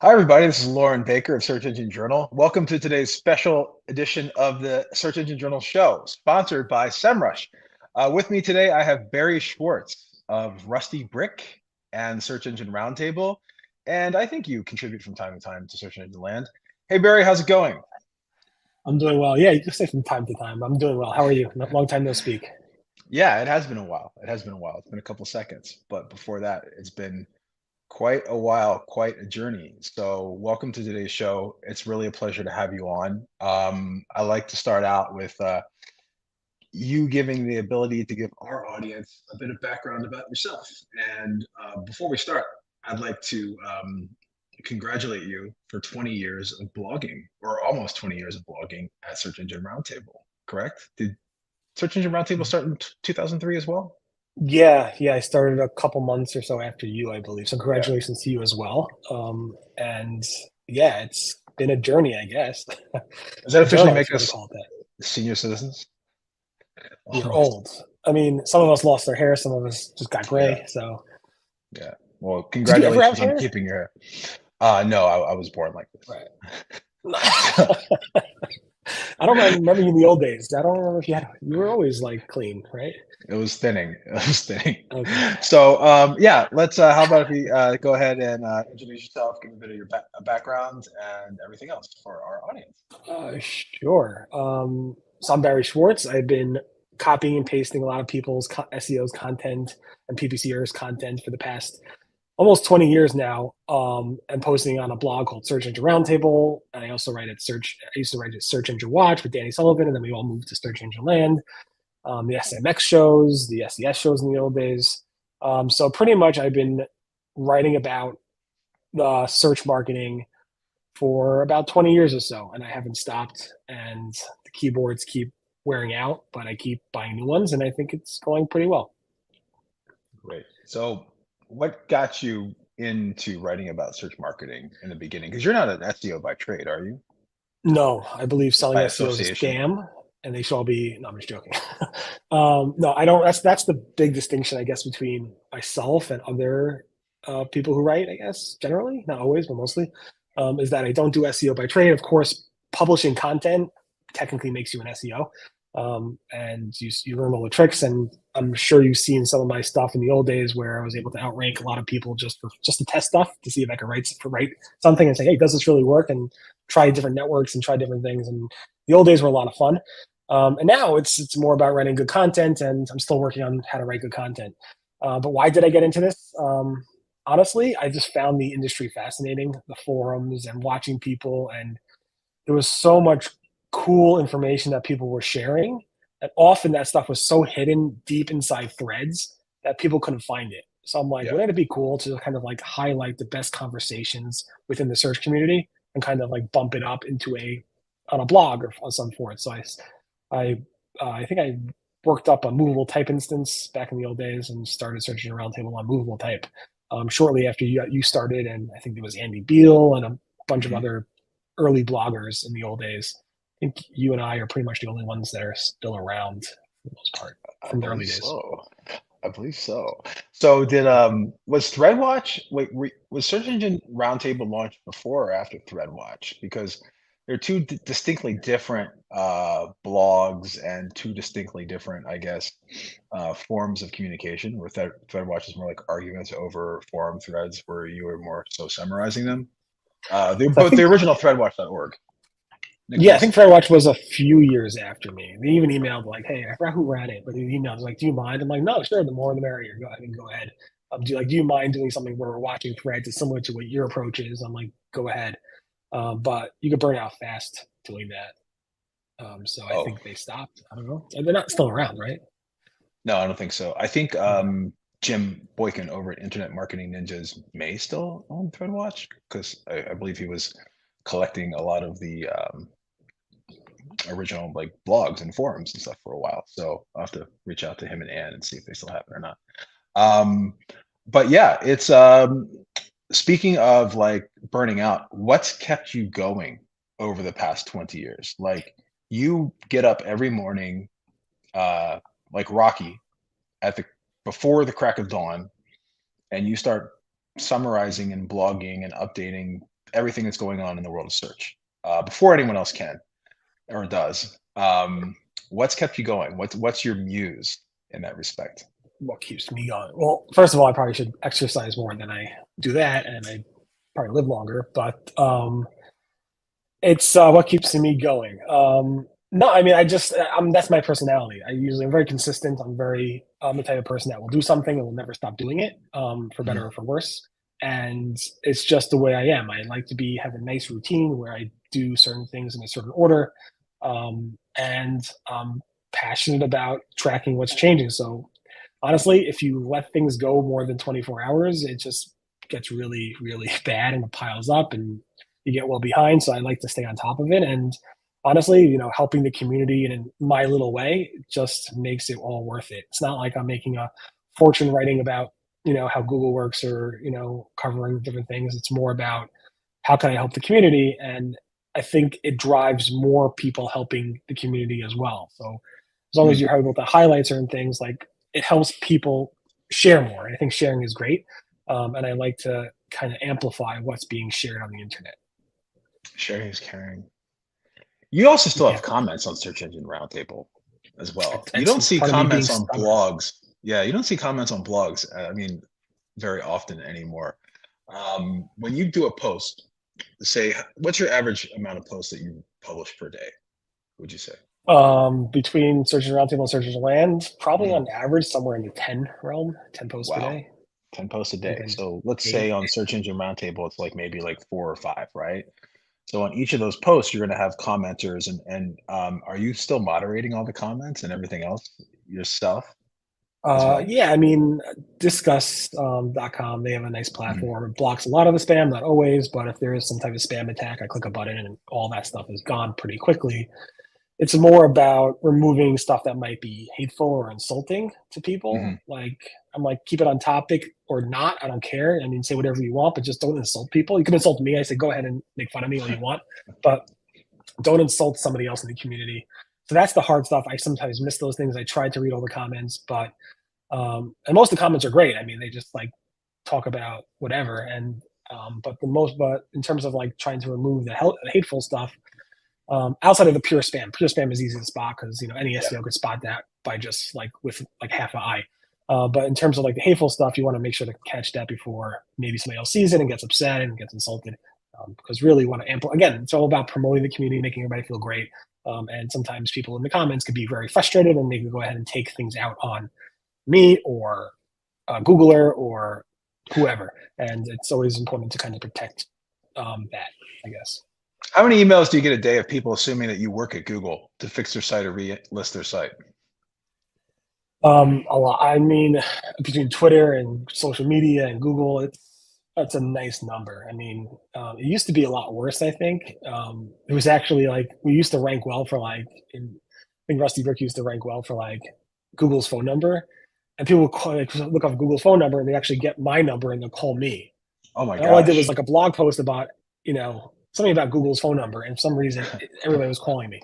Hi, everybody. This is Lauren Baker of Search Engine Journal. Welcome to today's special edition of the Search Engine Journal show, sponsored by SEMrush. With me today, I have Barry Schwartz of Rusty Brick and Search Engine Roundtable. And I think you contribute from time to time to Search Engine Land. Hey, Barry, how's it going? I'm doing well. Yeah, you can say from time to time. I'm doing well. How are you? Long time no speak. Yeah, it has been a while. It has been a while. It's been a couple seconds. But before that, it's been quite a while, quite a journey. So, welcome to today's show. It's really a pleasure to have you on. I like to start out with you giving the ability to give our audience a bit of background about yourself. And before we start, I'd like to congratulate you for 20 years of blogging, or almost 20 years of blogging at Search Engine Roundtable, correct? Did Search Engine Roundtable start in 2003 as well? Yeah. I started a couple months or so after you, I believe. So Yeah. congratulations to you as well. And yeah, it's been a journey, I guess. Does that A officially journal, if make you want to us call it that. senior citizens? We are Almost. old. I mean, some of us lost our hair, some of us just got Yeah. gray. So, Yeah. Well, did you ever have congratulations on hair? keeping your hair. No, I was born like this. Right. I don't remember you in the old days. I don't remember if you were always like clean, right? It was thinning. It was thinning. Okay. So, yeah, let's, how about if we go ahead and introduce yourself, give a bit of your background and everything else for our audience. Sure. So I'm Barry Schwartz. I've been copying and pasting a lot of people's SEO's content and PPCers content for the past almost 20 years now, and posting on a blog called Search Engine Roundtable. And I also write at Search. I used to write at Search Engine Watch with Danny Sullivan, and then we all moved to Search Engine Land. The SMX shows, the SES shows in the old days. So pretty much, I've been writing about the search marketing for about 20 years or so, and I haven't stopped. And the keyboards keep wearing out, but I keep buying new ones, and I think it's going pretty well. Great. So, what got you into writing about search marketing in the beginning? Because you're not an SEO by trade, are you? No, I believe Just selling by SEO is a association. scam, and they should all be. No, I'm just joking. No, I don't. That's the big distinction, I guess, between myself and other people who write. I guess generally, not always, but mostly, is that I don't do SEO by trade. Of course, publishing content technically makes you an SEO, and you learn all the tricks. And I'm sure you've seen some of my stuff in the old days where I was able to outrank a lot of people just to test stuff to see if I could write something and say, hey, does this really work? And try different networks and try different things. And the old days were a lot of fun. And now it's more about writing good content, and I'm still working on how to write good content. But why did I get into this? Honestly, I just found the industry fascinating, the forums and watching people, and there was so much cool information that people were sharing. And often that stuff was so hidden deep inside threads that people couldn't find it. So I'm like, Yeah. wouldn't it be cool to kind of like highlight the best conversations within the search community and kind of like bump it up into a on a blog or on some forth. So I think I worked up a movable type instance back in the old days and started searching around table on movable type shortly after you started, and I think there was Andy Beal and a bunch of Mhm. other early bloggers in the old days. I think you and I are pretty much the only ones that are still around for the most part I from the believe early days. so. I believe so. So did was ThreadWatch was Search Engine Roundtable launched before or after ThreadWatch? Because they're two distinctly different blogs and two distinctly different, I guess, forms of communication. Where ThreadWatch is more like arguments over forum threads, where you are more so summarizing them. They're So I both the think original ThreadWatch.org. Yeah, I Nicholas. think Firewatch was a few years after me. They even emailed like, "Hey, I forgot who ran it, but they emailed like, do you mind?" I'm like, "No, sure. The more the merrier. Go ahead and go ahead. Do you mind doing something where we're watching threads? It's similar to what your approach is." I'm like, "Go ahead," but you could burn out fast doing that. So I Oh, think they stopped. I don't know. They're not still around, right? no, I don't think so. I think Okay. Jim Boykin over at Internet Marketing Ninjas may still own ThreadWatch because I believe he was collecting a lot of the original like blogs and forums and stuff for a while. So I'll have to reach out to him and Ann and see if they still have it or not. Um, but yeah, it's speaking of like burning out, what's kept you going over the past 20 years? Like you get up every morning, uh, like Rocky at the before the crack of dawn, and you start summarizing and blogging and updating everything that's going on in the world of search before anyone else can or does. What's kept you going? What's your muse in that respect? What keeps me going? Well, first of all, I probably should exercise more than I do that, and I probably live longer. But it's what keeps me going. No, I mean, that's my personality. I'm very consistent. I'm the type of person that will do something and will never stop doing it, for Mhm. better or for worse. And it's just the way I am. I like to have a nice routine where I do certain things in a certain order, and I'm passionate about tracking what's changing. So honestly, if you let things go more than 24 hours, it just gets really, really bad and it piles up and you get well behind. So I like to stay on top of it. And honestly, helping the community in my little way just makes it all worth it. It's not like I'm making a fortune writing about, how Google works or, covering different things. It's more about how can I help the community? And I think it drives more people helping the community as well. So as long as Mm. you're able to highlight certain things, like it helps people share more. And I think sharing is great. And I like to kind of amplify what's being shared on the internet. Sharing is caring. You also still Yeah, have comments on Search Engine Roundtable as well. You it's don't see part of me being comments on stubborn. blogs. Yeah, you don't see comments on blogs. I mean, very often anymore. When you do a post, say, what's your average amount of posts that you publish per day? Would you say? Between Search Engine Roundtable and Search Engine Land, probably Mhm. on average somewhere in the 10 realm, 10 posts per Wow, day, 10 posts a day. even So let's say eight. on Search Engine Roundtable, it's like maybe like 4 or 5, right? So on each of those posts, you're going to have commenters, and are you still moderating all the comments and everything else yourself as well? Yeah, I mean, discuss.com, they have a nice Mhm. platform. It blocks a lot of the spam, not always, but if there is some type of spam attack, I click a button and all that stuff is gone pretty quickly. It's more about removing stuff that might be hateful or insulting to Mhm. people. Like, I'm like, keep it on topic or not. I don't care. I mean, say whatever you want, but just don't insult people. You can insult me. I say, go ahead and make fun of me all you want, but don't insult somebody else in the community. So that's the hard stuff. I sometimes miss those things. I tried to read all the comments, but and most of the comments are great. I mean, they just like talk about whatever. And but in terms of like trying to remove the hateful stuff, outside of the pure spam is easy to spot because any Yeah. SEO could spot that by just like with like half an eye. But in terms of like the hateful stuff, you want to make sure to catch that before maybe somebody else sees it and gets upset and gets insulted. Because really, you want to amplify. Again, it's all about promoting the community, making everybody feel great. And sometimes people in the comments could be very frustrated and they can go ahead and take things out on me or Googler or whoever. And it's always important to kind of protect that, I guess. How many emails do you get a day of people assuming that you work at Google to fix their site or relist their site? A lot. I mean, between Twitter and social media and Google, that's a nice number. I mean, it used to be a lot worse. I think it was actually like we used to rank well for I think Rusty Brick used to rank well for like Google's phone number, and people would like, look up Google's phone number and they actually get my number and they'll call me. Oh my And all I did was gosh. like a blog post about something about Google's phone number, and for some reason everybody was calling me.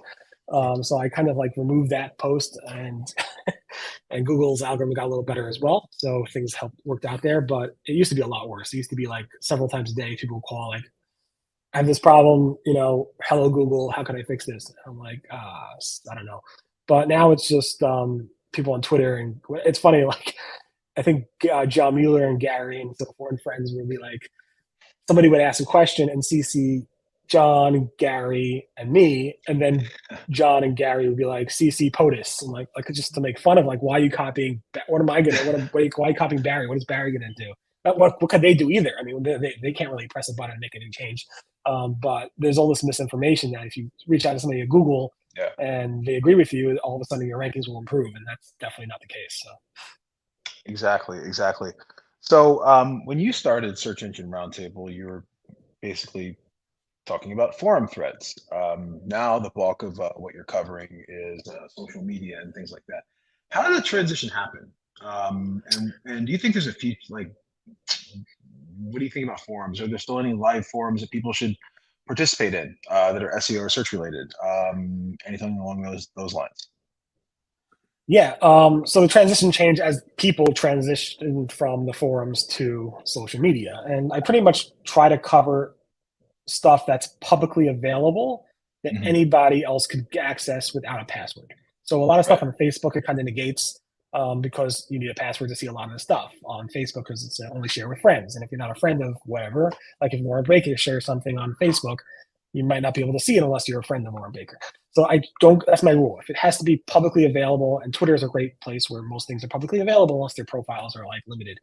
So I kind of like removed that post and and Google's algorithm got a little better as well. So things helped worked out there, but it used to be a lot worse. It used to be like several times a day, people would call like, I have this problem, hello Google, how can I fix this? And I'm like, I don't know. But now it's just people on Twitter, and it's funny. Like I think John Mueller and Gary and so forth and friends would be like, somebody would ask a question and CC John, Gary, and me, and then John and Gary would be like CC POTUS, and like just to make fun of like, why are you copying? What am I gonna? Why are you copying Barry? What is Barry gonna do? What could they do either? I mean, they can't really press a button and make any change. But there's all this misinformation that if you reach out to somebody at Google Yeah. and they agree with you, all of a sudden your rankings will improve, and that's definitely not the case. So. Exactly, exactly. So, when you started Search Engine Roundtable, you were basically talking about forum threads. Now the bulk of what you're covering is social media and things like that. How did the transition happen? And do you think there's a future? Like, what do you think about forums? Are there still any live forums that people should participate in that are SEO or search related? Anything along those lines? Yeah. So the transition changed as people transitioned from the forums to social media. And I pretty much try to cover stuff that's publicly available that Hmm. anybody else could access without a password. So a lot of stuff Right. on Facebook, it kind of negates because you need a password to see a lot of the stuff on Facebook because it's only share with friends. And if you're not a friend of whatever, like if Lauren Baker shares something on Facebook, you might not be able to see it unless you're a friend of Lauren Baker. So I don't. That's my rule. If it has to be publicly available, and Twitter is a great place where most things are publicly available unless their profiles are like limited.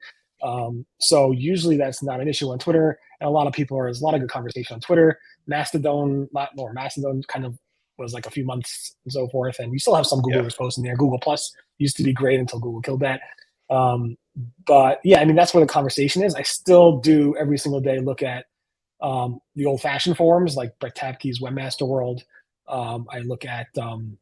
So usually that's not an issue on Twitter, and a lot of people are. There's a lot of good conversation on Twitter. Mastodon, a lot more. Mastodon kind of was like a few months and so forth, and you still have some Yeah. Googlers posting there. Google Plus used to be great until Google killed that. Um, but yeah, I mean that's where the conversation is. I still do every single day look at the old-fashioned forums like Brett Tapke's Webmaster World. I look at um,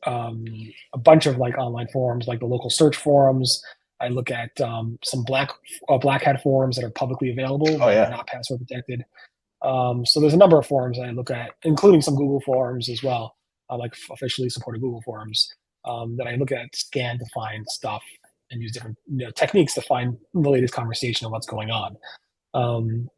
a bunch of like online forums, like the local search forums. I look at some black hat forums that are publicly available Oh that are yeah. not password protected. So there's a number of forums that I look at, including some Google forums as well, like officially supported Google forums that I look at, scan to find stuff, and use different techniques to find the latest conversation of what's going on. Um,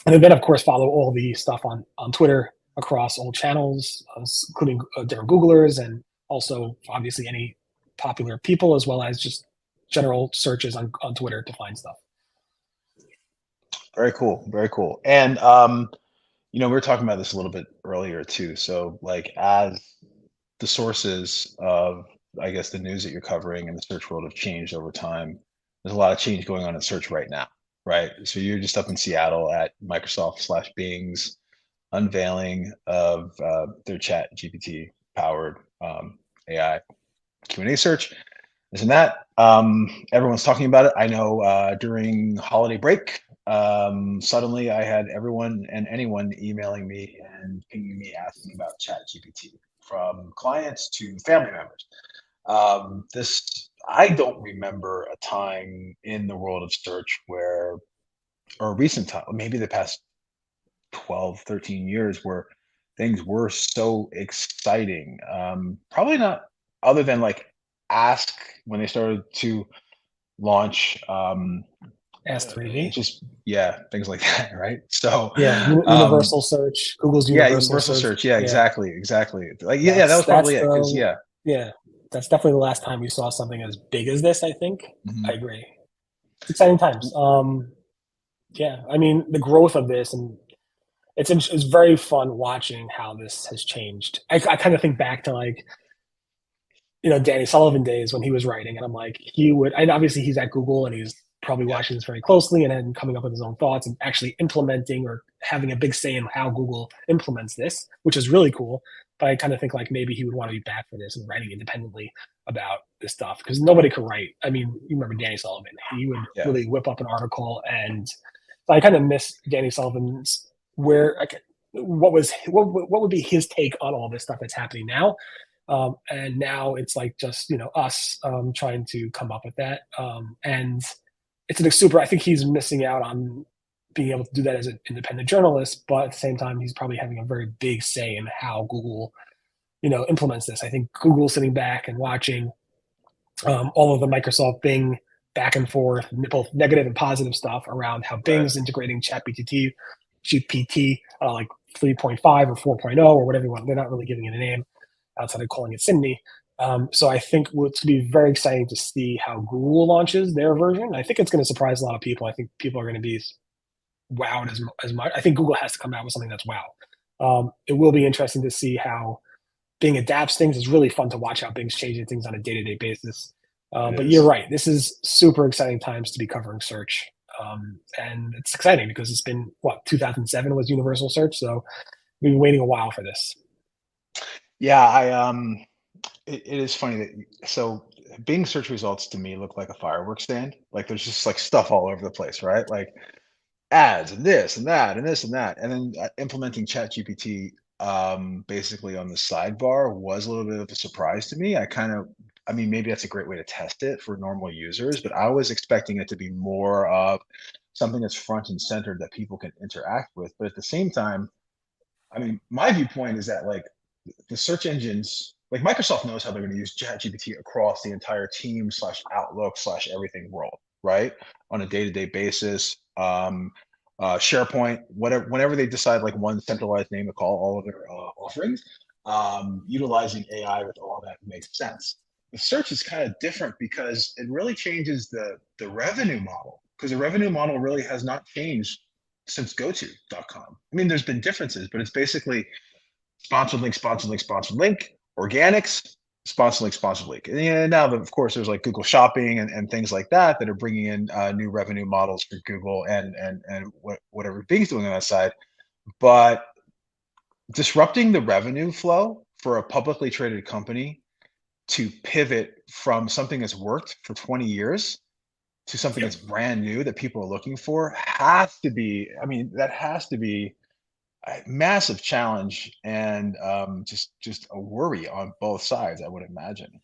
and then, of course, follow all the stuff on Twitter across all channels, including different Googlers and also obviously any popular people, as well as just general searches on Twitter to find stuff. Very cool. Very cool. And we were talking about this a little bit earlier too. So like as the sources of, I guess, the news that you're covering in the search world have changed over time. There's a lot of change going on in search right now, right? So you're just up in Seattle at Microsoft slash Bing's unveiling of their Chat GPT powered AI Q&A search. Isn't that? Everyone's talking about it. I know during holiday break, suddenly I had everyone and anyone emailing me and pinging me asking about Chat GPT, from clients to family members. This I don't remember a time in the world of search where, or a recent time, maybe the past 12, 13 years, where things were so exciting. Probably not, other than like Ask, when they started to launch, S3V. just, yeah, things like that, right? So Yeah, um, universal search. Google's yeah, universal universal search. search, yeah, Yeah, exactly, like, yeah, that that's was that's probably it, because the yeah. yeah, that's definitely the last time we saw something as big as this. I think I Mhm. agree. It's exciting times. Yeah, I mean the growth of this, and it's very fun watching how this has changed. I kind of think back to like Danny Sullivan days when he was writing, and I'm like, he would, and obviously he's at Google and he's probably Yeah, watching this very closely and then coming up with his own thoughts and actually implementing or having a big say in how Google implements this, which is really cool. But I kind of think like maybe he would want to be back for this and writing independently about this stuff because nobody could write. I mean, you remember Danny Sullivan? He would yeah, really whip up an article, and so I kind of miss Danny Sullivan's where like, what would be his take on all this stuff that's happening now. And now it's like just us trying to come up with that, and it's an super. I think he's missing out on being able to do that as an independent journalist, but at the same time, he's probably having a very big say in how Google, implements this. I think Google's sitting back and watching all of the Microsoft Bing back and forth, both negative and positive stuff around how right. Bing's integrating GPT, like 3.5 or 4.0 or whatever you want. They're not really giving it a name outside of calling it Sydney. So I think it's going to be very exciting to see how Google launches their version. I think it's going to surprise a lot of people. I think people are going to be wowed as much. I think Google has to come out with something that's wow. It will be interesting to see how Bing adapts things. It's really fun to watch how Bing's changing things on a day-to-day basis. It But you're is. right. This is super exciting times to be covering search. And it's exciting because it's been, 2007 was universal search. So we've been waiting a while for this. Yeah, it is funny that, so Bing search results to me look like a fireworks stand. Like there's just like stuff all over the place, right? Like ads and this and that and this and that, and then implementing Chat GPT basically on the sidebar was a little bit of a surprise to me. I mean, maybe that's a great way to test it for normal users, but I was expecting it to be more of something that's front and center that people can interact with. But at the same time, I mean, my viewpoint is that like the search engines, like Microsoft knows how they're going to use ChatGPT across the entire team slash Outlook slash everything world, right? On a day to day basis. SharePoint, whatever, whenever they decide like one centralized name to call all of their offerings, utilizing AI with all that makes sense. The search is kind of different because it really changes the revenue model, because the revenue model really has not changed since GoTo.com. I mean, there's been differences, but it's basically sponsored link, sponsored link, sponsored link, organics, sponsored link. And now, of course, there's like Google Shopping and things like that that are bringing in new revenue models for Google and whatever Bing's doing on that side. But disrupting the revenue flow for a publicly traded company to pivot from something that's worked for 20 years to something Yep. that's brand new that people are looking for has to be, I mean, that has to be a massive challenge and just a worry on both sides, I would imagine.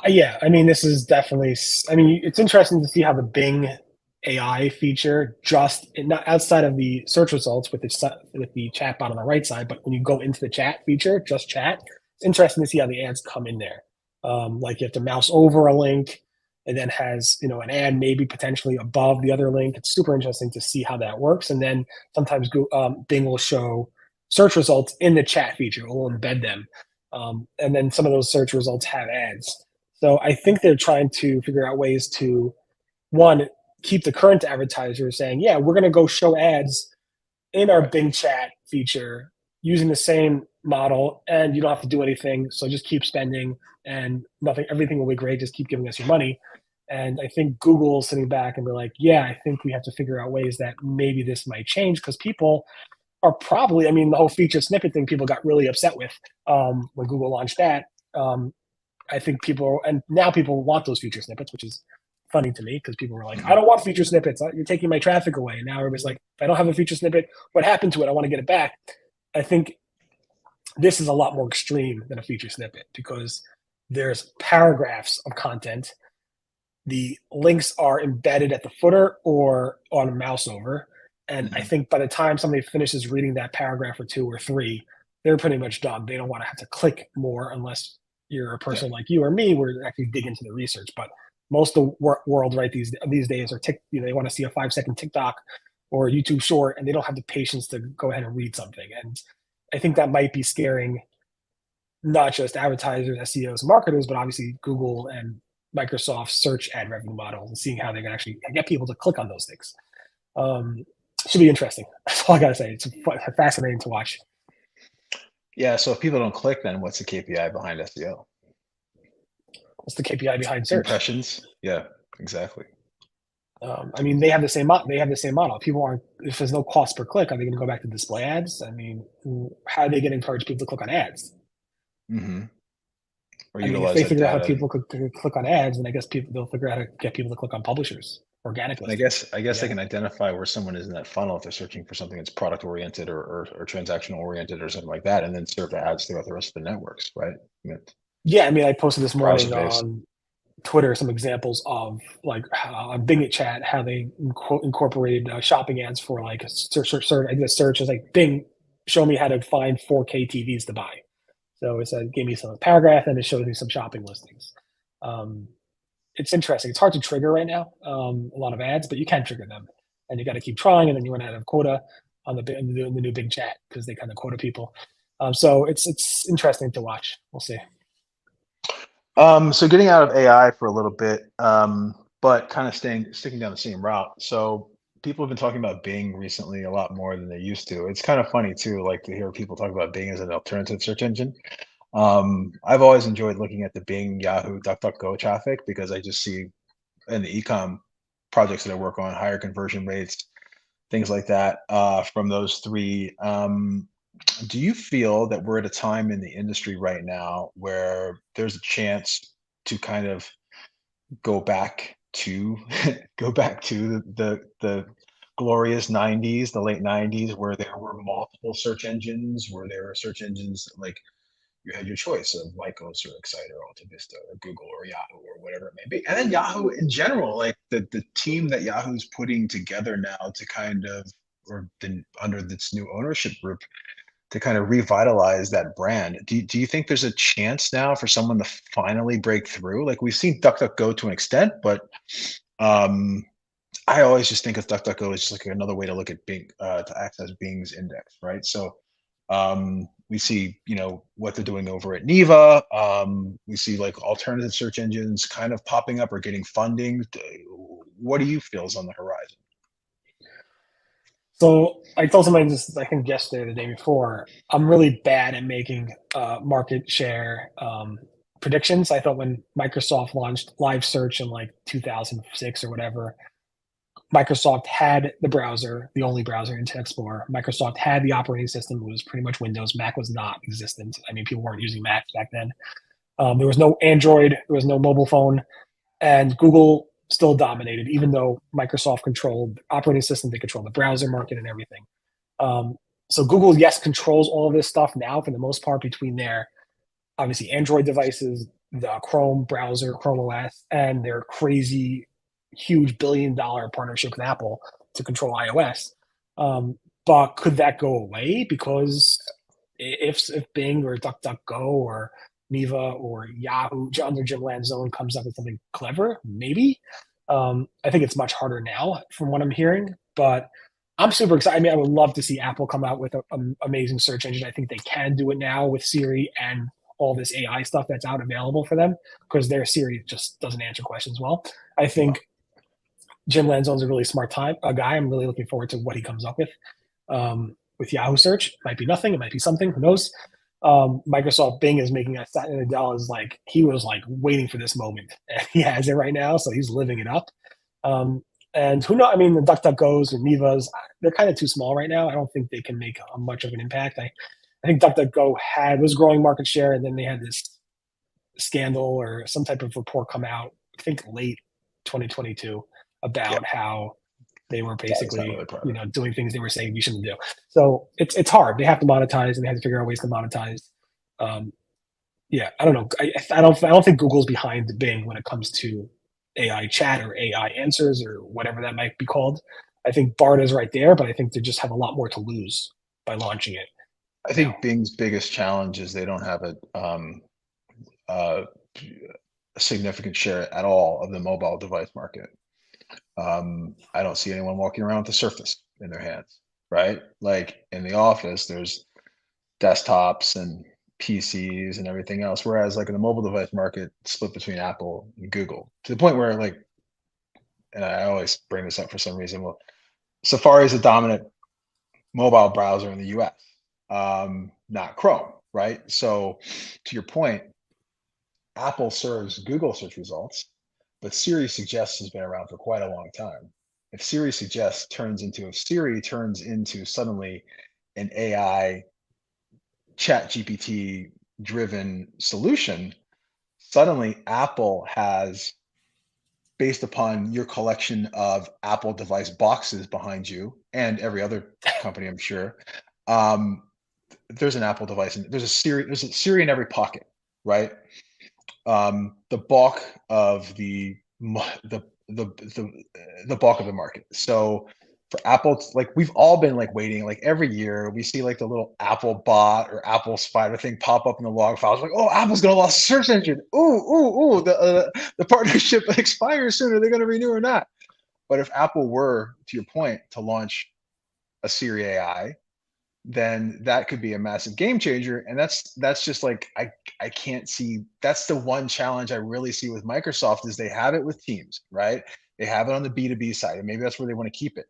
Yeah, I mean, this is definitely. I mean, it's interesting to see how the Bing AI feature just not outside of the search results with the chat bot on the right side, but when you go into the chat feature, just chat, it's interesting to see how the ads come in there. Like you have to mouse over a link, and then has an ad maybe potentially above the other link. It's super interesting to see how that works. And then sometimes Bing will show search results in the chat feature. It will embed them, and then some of those search results have ads. So I think they're trying to figure out ways to, one, keep the current advertisers saying, yeah, we're going to go show ads in our Right. Bing chat feature using the same model, and you don't have to do anything. So just keep spending and everything will be great. Just keep giving us your money. And I think Google's sitting back and be like, yeah, I think we have to figure out ways that maybe this might change, because people are probably, I mean, the whole feature snippet thing people got really upset with when Google launched that. I think people, and now people want those feature snippets, which is funny to me because people were like, I Mhm. don't want feature snippets. You're taking my traffic away. And now everybody's like, if I don't have a feature snippet, what happened to it? I want to get it back. I think this is a lot more extreme than a feature snippet because there's paragraphs of content. The links are embedded at the footer or on a mouse over. And I Mhm. think by the time somebody finishes reading that paragraph or two or three, they're pretty much done. They don't want to have to click more unless you're a Yeah. person like you or me, where they actually dig into the research. But most of the world, right, these days are they want to see a 5-second TikTok or YouTube short, and they don't have the patience to go ahead and read something. And I think that might be scaring not just advertisers, SEOs, and marketers, but obviously Google and Microsoft search ad revenue models and seeing how they can actually get people to click on those things. Um, should be interesting. That's all I gotta say. It's fascinating to watch. Yeah. So if people don't click, then what's the KPI behind SEO? What's the KPI behind search? Impressions. Yeah, exactly. I mean, they have the same they have the same model. People aren't, if there's no cost per click, are they going to go back to display ads? I mean, how are they going to encourage people to click on ads? Hmm. Or I mean, if utilize they that figure out how data. people could click on ads, then I guess they'll figure out how to get people to click on publishers, organic And I listings. guess I guess they Yeah. can identify where someone is in that funnel if they're searching for something that's product oriented or transactional oriented or something like that, and then serve the ads throughout the rest of the networks, right? I mean, Yeah. I mean, I posted this browser morning based. on Twitter some examples of like on Bing Chat how they incorporated shopping ads for like a search. I did a search. It's like Bing, show me how to find 4K TVs to buy. So it said, gave me some paragraph and it showed me some shopping listings. Um, it's interesting. It's hard to trigger right now, a lot of ads, but you can trigger them, and you got to keep trying, and then you run out of quota on the new Bing Chat because they kind of quota people. So it's interesting to watch. We'll see. So getting out of AI for a little bit, but kind of sticking down the same route. So people have been talking about Bing recently a lot more than they used to. It's kind of funny too, like to hear people talk about Bing as an alternative search engine. I've always enjoyed looking at the Bing, Yahoo, DuckDuckGo traffic because I just see in the ecom projects that I work on higher conversion rates, things like that from those three. Do you feel that we're at a time in the industry right now where there's a chance to kind of go back to go back to the glorious 90s, the late 90s, where there were multiple search engines, where there were search engines like you had your choice of Lycos or Exciter or AltaVista or Google or Yahoo or whatever it may be. And then Yahoo in general, like the team that Yahoo's putting together now to kind of, or under this new ownership group, to kind of revitalize that brand. Do you think there's a chance now for someone to finally break through? Like we've seen DuckDuckGo to an extent, but um, I always just think of DuckDuckGo as just like another way to look at Bing, to access Bing's index, right? So we see, what they're doing over at Neva. We see like alternative search engines kind of popping up or getting funding. What do you feel is on the horizon? So I told somebody this, I think yesterday or the day before, I'm really bad at making market share predictions. I thought when Microsoft launched live search in like 2006 or whatever, Microsoft had the browser, the only browser, Internet Explorer. Microsoft had the operating system. It was pretty much Windows. Mac was not existent. I mean, people weren't using Mac back then. There was no Android. There was no mobile phone. And Google still dominated, even though Microsoft controlled the operating system, they controlled the browser market and everything. Um, so Google, yes, controls all of this stuff now for the most part between their obviously Android devices, the Chrome browser, Chrome OS, and their crazy, huge $1 billion partnership with Apple to control iOS. But could that go away? Because if Bing or DuckDuckGo or Neva or Yahoo under Jim Lanzone comes up with something clever, maybe. I think it's much harder now from what I'm hearing, but I'm super excited. I mean, I would love to see Apple come out with an amazing search engine. I think they can do it now with Siri and all this AI stuff that's out available for them because their Siri just doesn't answer questions well. I Wow. think Jim Lanzone's a really smart a guy. I'm really looking forward to what he comes up with Yahoo search. It might be nothing. It might be something. Who knows? Microsoft Bing is making a Satya Nadella is like he was like waiting for this moment, and he has it right now, so he's living it up. And who knows? I mean, the DuckDuckGos and Nevas, they're kind of too small right now. I don't think they can make much of an impact. I think DuckDuckGo was growing market share, and then they had this scandal or some type of report come out. I think late 2022 Yeah, about how they were data's not basically, really private. doing things they were saying you shouldn't do. So it's hard. They have to monetize and they have to figure out ways to monetize. Um, yeah, I don't know. I don't think Google's behind Bing when it comes to AI chat or AI answers or whatever that might be called. I think Bard is right there, but I think they just have a lot more to lose by launching it I now. think Bing's biggest challenge is they don't have a significant share at all of the mobile device market. I don't see anyone walking around with a Surface in their hands, right? Like in the office, there's desktops and PCs and everything else. Whereas like in the mobile device market, split between Apple and Google to the point where like, and I always bring this up for some reason. Well, Safari is a dominant mobile browser in the US, not Chrome, right? So to your point, Apple serves Google search results, but Siri Suggest has been around for quite a long time. If Siri turns into suddenly an AI chat GPT driven solution, suddenly Apple has, based upon your collection of Apple device boxes behind you and every other company, I'm sure, um, there's an Apple device and there's a Siri in every pocket, right? The bulk of the bulk of the market. So for Apple, like we've all been like waiting, like every year we see like the little Apple bot or Apple spider thing pop up in the log files. Like, oh, Apple's gonna launch a search engine. Ooh. The partnership expires soon. Are they gonna renew or not? But if Apple were, to your point, to launch a Siri AI, then that could be a massive game changer. And that's just like I can't see. That's the one challenge I really see with Microsoft is they have it with Teams, right? They have it on the B2B side, and maybe that's where they want to keep it.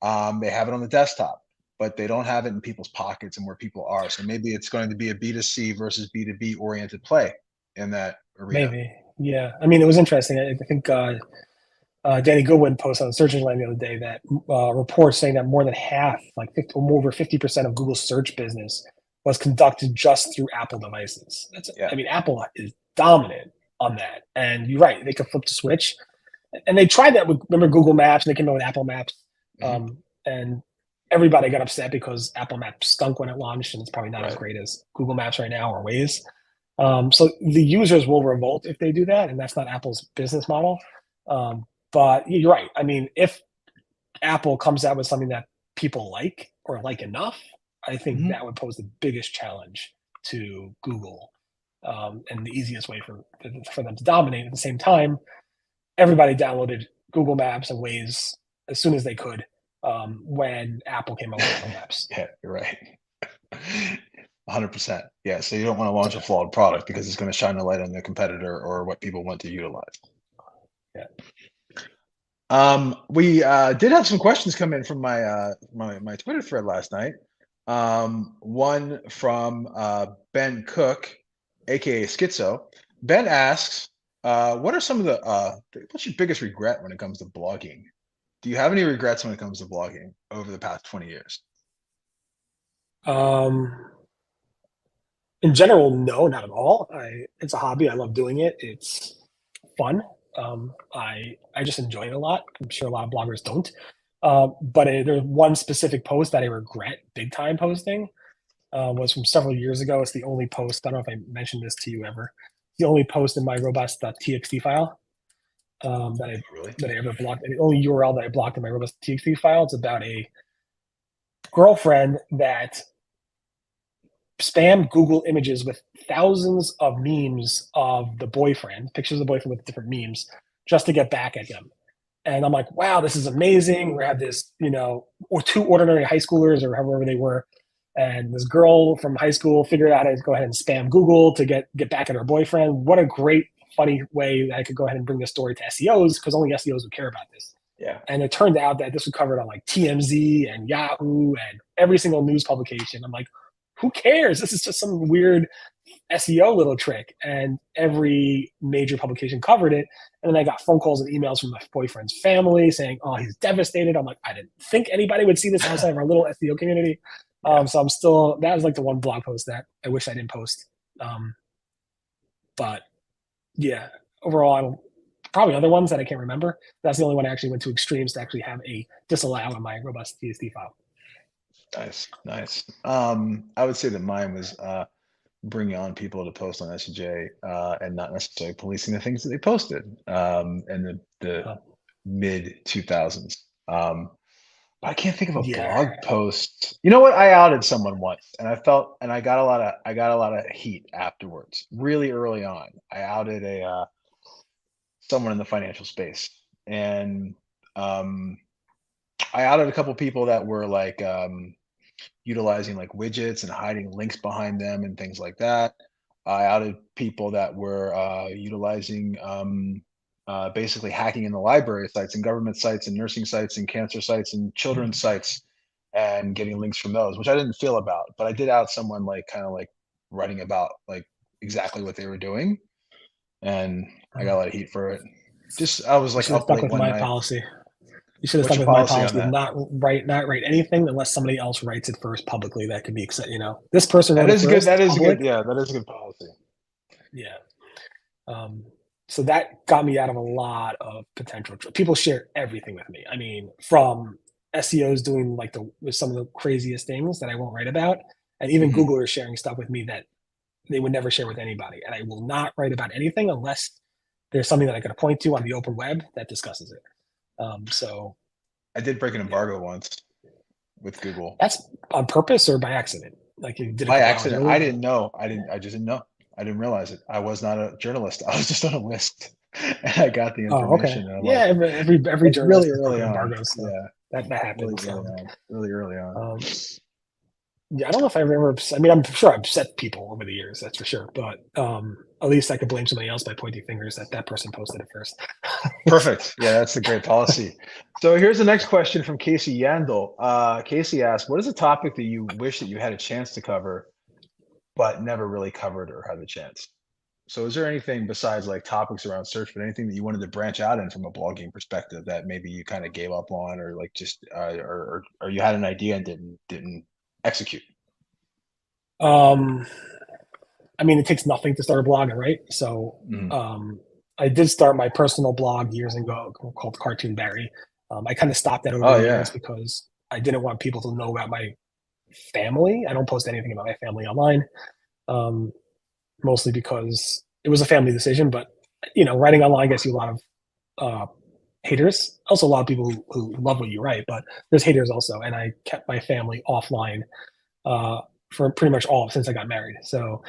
They have it on the desktop, but they don't have it in people's pockets and where people are. So maybe it's going to be a B2C versus B2B oriented play in that arena. Maybe, yeah. I mean, it was interesting. I think Danny Goodwin posted on Search Engine Land the other day that reports saying that more than half, like 50, or over 50% of Google's search business was conducted just through Apple devices. Yeah. I mean, Apple is dominant on that. And you're right, they could flip the switch. And they tried that with, remember Google Maps, and they came out with Apple Maps. Mhm. And everybody got upset because Apple Maps stunk when it launched, and it's probably not as Right. great as Google Maps right now or Waze. So the users will revolt if they do that, and that's not Apple's business model. But you're right. I mean, if Apple comes out with something that people like or like enough, I think Mhm. that would pose the biggest challenge to Google, and the easiest way for them to dominate. At the same time, everybody downloaded Google Maps and Waze as soon as they could when Apple came out with Apple Maps. Yeah, you're right. 100%. Yeah. So you don't want to launch a So, flawed product because it's going to shine a light on the competitor or what people want to utilize. yeah. We did have some questions come in from my Twitter thread last night. One from Ben Cook, aka Schizo. Ben asks, "What are some of what's your biggest regret when it comes to blogging? Do you have any regrets when it comes to blogging over the past 20 years?" In general, no, not at all. It's a hobby. I love doing it. It's fun. I just enjoy it a lot. I'm sure a lot of bloggers don't. But there's one specific post that I regret big time posting. Was from several years ago. It's the only post. I don't know if I mentioned this to you ever. The only post in my robust.txt file that I Really? that I ever blocked, and the only URL that I blocked in my robust.txt file. It's about a girlfriend that spammed Google Images with thousands of memes of the boyfriend, pictures of the boyfriend with different memes, just to get back at him. And I'm like, wow, this is amazing. We have this, or two ordinary high schoolers or however they were. And this girl from high school figured out how to go ahead and spam Google to get back at her boyfriend. What a great, funny way that I could go ahead and bring this story to SEOs, because only SEOs would care about this. Yeah. And it turned out that this was covered on like TMZ and Yahoo and every single news publication. I'm like, who cares? This is just some weird SEO little trick. And every major publication covered it. And then I got phone calls and emails from my boyfriend's family saying, oh, he's devastated. I'm like, I didn't think anybody would see this outside of our little SEO community. So I'm still, that was like the one blog post that I wish I didn't post. But yeah, overall, probably other ones that I can't remember. That's the only one I actually went to extremes to actually have a disallow in my robust TSD file. Nice. I would say that mine was bringing on people to post on SEJ and not necessarily policing the things that they posted in the mid 2000s. But I can't think of a blog post. You know what? I outed someone once, and I got a lot of heat afterwards. Really early on, I outed someone in the financial space, and I outed a couple people that were like utilizing like widgets and hiding links behind them and things like that. I outed people that were utilizing basically hacking in the library sites and government sites and nursing sites and cancer sites and children's sites and getting links from those, which I didn't feel about, but I did out someone like kind of like writing about like exactly what they were doing, and I got a lot of heat for it. I was like up late one night. Policy. You should have What's stuck your with my policy on policy of that? not write anything unless somebody else writes it first publicly. That could be accepted. This person wrote That is it good. first. That is public. good. Yeah, that is a good policy. Yeah. So that got me out of a lot of potential. People share everything with me. I mean, from SEOs doing like some of the craziest things that I won't write about, and even Googlers sharing stuff with me that they would never share with anybody. And I will not write about anything unless there's something that I can point to on the open web that discusses it. So I did break an embargo once with Google. That's on purpose or by accident? Like you did it by accident. I didn't know. I just didn't know. I didn't realize it. I was not a journalist. I was just on a list, and I got the information. Oh, okay. Yeah, like, every journalist really early on. Embargoes, so yeah, that happens. Really early on. Yeah, I don't know if I remember. I mean, I'm sure I've upset people over the years. That's for sure. But at least I could blame somebody else by pointing fingers that person posted it first. Perfect. Yeah, that's a great policy. So here's the next question from Casey Yandel. Casey asked, "What is a topic that you wish that you had a chance to cover, but never really covered or had the chance?" So is there anything besides like topics around search, but anything that you wanted to branch out in from a blogging perspective that maybe you kind of gave up on, or like just or you had an idea and didn't execute? I mean, it takes nothing to start a blog, right? So I did start my personal blog years ago called Cartoon Barry. I kind of stopped that over the years because I didn't want people to know about my family. I don't post anything about my family online, mostly because it was a family decision. But writing online gets you a lot of haters. Also, a lot of people who love what you write, but there's haters also. And I kept my family offline for pretty much all since I got married. So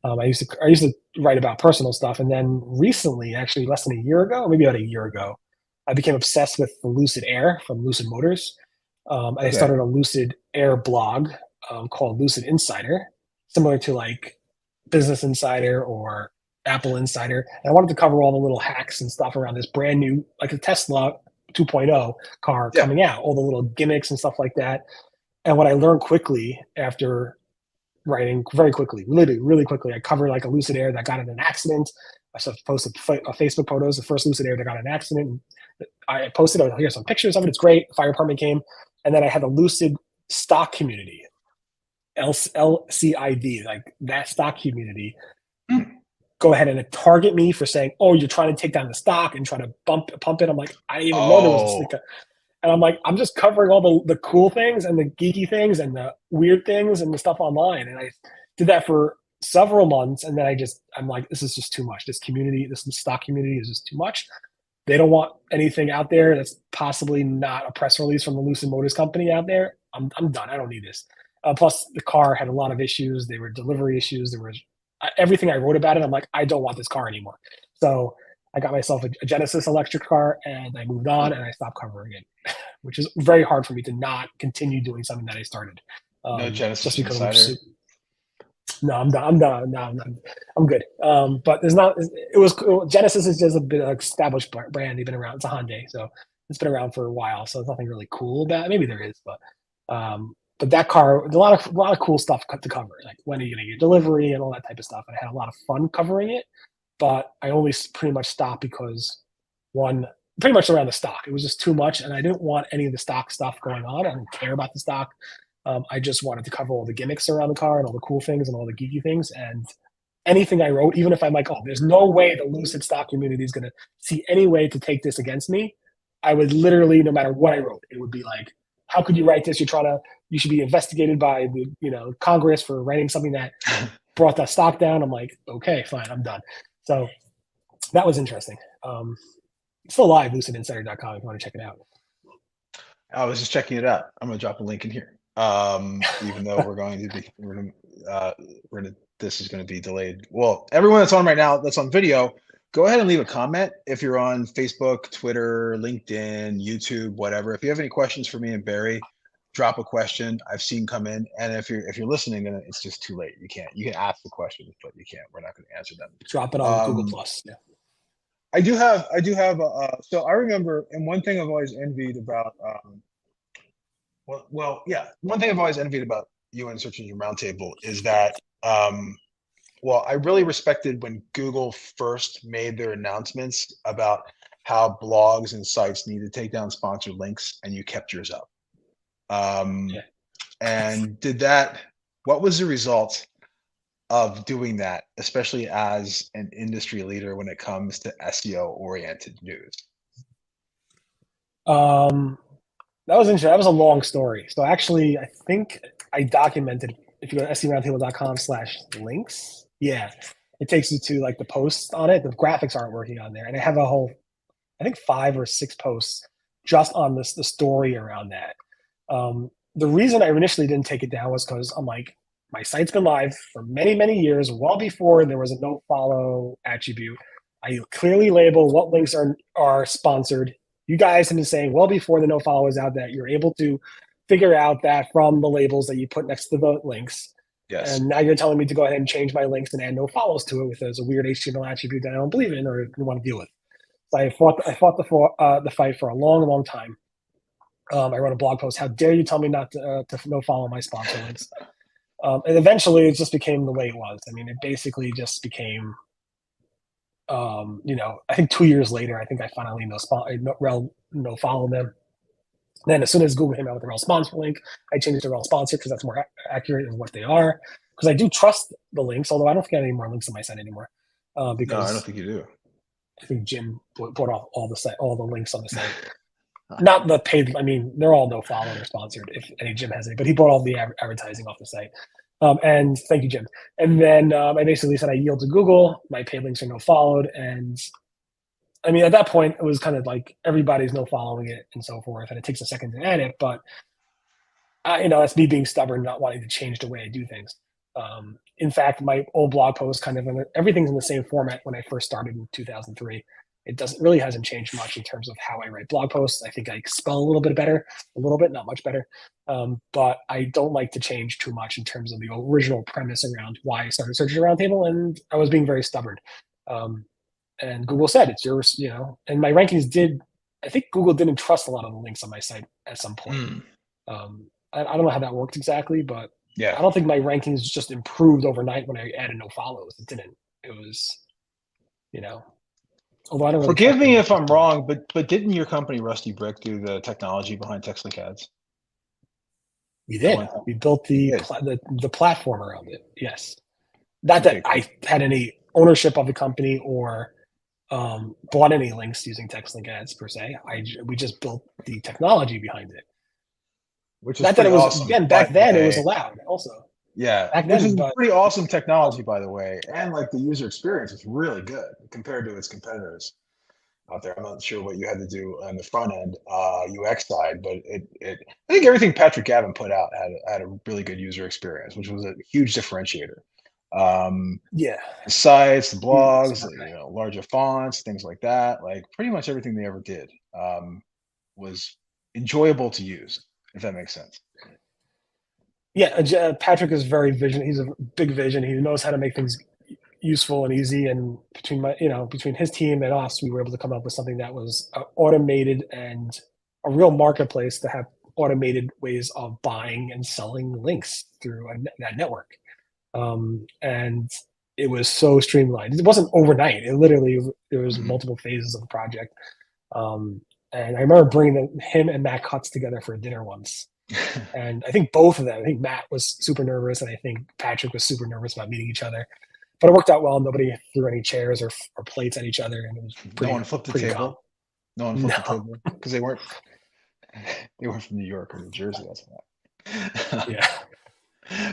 I used to write about personal stuff, and then recently, actually less than a year ago, maybe about a year ago, I became obsessed with the Lucid Air from Lucid Motors. And I Okay. started a Lucid Air blog called Lucid Insider, similar to like Business Insider or Apple Insider. And I wanted to cover all the little hacks and stuff around this brand new, like a Tesla 2.0 car Yeah. coming out, all the little gimmicks and stuff like that. And what I learned quickly after writing, very quickly, literally really quickly, I covered like a Lucid Air that got in an accident. I posted Facebook photos, the first Lucid Air that got in an accident. I posted, oh, here's some pictures of it. It's great. The fire department came. And then I had a Lucid stock community, LCID, like that stock community, Hmm. go ahead and target me for saying, oh, you're trying to take down the stock and try to pump it. I'm like, I didn't even know there was a Oh, sticker. And I'm like, I'm just covering all the cool things and the geeky things and the weird things and the stuff online. And I did that for several months. And then I'm like, this is just too much. This community, this stock community is just too much. They don't want anything out there that's possibly not a press release from the Lucid Motors company out there. I'm done. I don't need this. Plus, the car had a lot of issues. There were delivery issues. There was everything I wrote about it. I'm like, I don't want this car anymore. So I got myself a Genesis electric car and I moved on and I stopped covering it, which is very hard for me to not continue doing something that I started. no Just Genesis because I'm Insider. no, I'm done. I'm done. No, I'm good. But there's not. It was Genesis is just a bit of an established brand. They've been around. It's a Hyundai, so it's been around for a while. So there's nothing really cool about it. Maybe there is, but that car, a lot of cool stuff to cover. Like when are you going to get delivery and all that type of stuff. And I had a lot of fun covering it, but I only pretty much stopped because one, pretty much around the stock. It was just too much, and I didn't want any of the stock stuff going on. I didn't care about the stock. I just wanted to cover all the gimmicks around the car and all the cool things and all the geeky things. And anything I wrote, even if I'm like, oh, there's no way the Lucid stock community is going to see any way to take this against me, I would literally, no matter what I wrote, it would be like, how could you write this? You should be investigated by the, Congress for writing something that brought that stock down. I'm like, okay, fine, I'm done. So that was interesting. It's still live, lucidinsider.com if you want to check it out. I was just checking it out. I'm gonna drop a link in here. Even though this is gonna be delayed. Well, everyone that's on right now, that's on video, go ahead and leave a comment if you're on Facebook, Twitter, LinkedIn, YouTube, whatever. If you have any questions for me and Barry, drop a question. I've seen come in, and if you're listening, then it's just too late. You can't. You can ask the questions, but you can't. We're not going to answer them. Drop it on Google Plus. Yeah. I do have. So I remember, and one thing I've always envied about. Yeah. One thing I've always envied about you and Search Engine Roundtable is that. Well, I really respected when Google first made their announcements about how blogs and sites need to take down sponsored links, and you kept yours up. Yeah. And what was the result of doing that, especially as an industry leader when it comes to SEO oriented news? That was interesting. That was a long story. So actually, I think I documented, if you go to seroundtable.com/links, yeah, it takes you to like the posts on it. The graphics aren't working on there. And I have a whole, I think 5 or 6 posts just on the story around that. The reason I initially didn't take it down was because I'm like, my site's been live for many, many years, well before there was a no follow attribute. I clearly label what links are sponsored. You guys have been saying well before the no follow is out that you're able to figure out that from the labels that you put next to the links. Yes. And now you're telling me to go ahead and change my links and add no follows to it with as a weird HTML attribute that I don't believe in or want to deal with. So I fought the fight for a long, long time. I wrote a blog post. How dare you tell me not to no follow my sponsor links? And eventually, it just became the way it was. I mean, it basically just became, I think 2 years later, I think I finally no follow them. Then as soon as Google came out with the rel sponsor link, I changed it to rel sponsor because that's more accurate in what they are. Because I do trust the links, although I don't think I have any more links on my site anymore. Because No, I don't think you do. I think Jim put off all the links on the site. Not the paid. I mean, they're all no follow or sponsored. If any Jim has any, but he bought all the advertising off the site. And thank you, Jim. And then I basically said I yield to Google. My paid links are no followed, and I mean at that point it was kind of like everybody's no following it and so forth, and it takes a second to add it. But that's me being stubborn, not wanting to change the way I do things. In fact, my old blog post everything's in the same format when I first started in 2003. It doesn't really hasn't changed much in terms of how I write blog posts. I think I spell a little bit better, a little bit, not much better. But I don't like to change too much in terms of the original premise around why I started searching Roundtable, and I was being very stubborn. And Google said it's yours, and my rankings did. I think Google didn't trust a lot of the links on my site at some point. I don't know how that worked exactly, but Yeah. I don't think my rankings just improved overnight when I added no follows. It didn't. It was, although I don't really Forgive track me them if I'm too much. wrong, but didn't your company Rusty Brick do the technology behind text link ads We at did. one time? We built You the did. the platform around it. Yes, not that Okay, cool. I had any ownership of the company or bought any links using text link ads per se. We just built the technology behind it. Which is Not that pretty it was, awesome, again, by back the then it was way. allowed also. Yeah, Back which then, is but pretty awesome technology, by the way. And like the user experience is really good compared to its competitors out there. I'm not sure what you had to do on the front end UX side, but I think everything Patrick Gavin put out had a really good user experience, which was a huge differentiator. Um, yeah, the sites, the he's a blogs, smart guy. larger fonts, things like that. Like pretty much everything they ever did was enjoyable to use, if that makes sense. Yeah, Patrick is very vision. He's a big vision. He knows how to make things useful and easy. And between his team and us, we were able to come up with something that was automated and a real marketplace to have automated ways of buying and selling links through that network. And it was so streamlined. It wasn't overnight. It literally there was Mhm. multiple phases of the project. Um, and I remember bringing him and Matt Cutts together for dinner once. And I think both of them, I think Matt was super nervous, and I think Patrick was super nervous about meeting each other. But it worked out well. Nobody threw any chairs or plates at each other, and it was No pretty one flipped the pretty calm. table. No one flipped No, the table because they weren't from New York or New Jersey. That's why. yeah,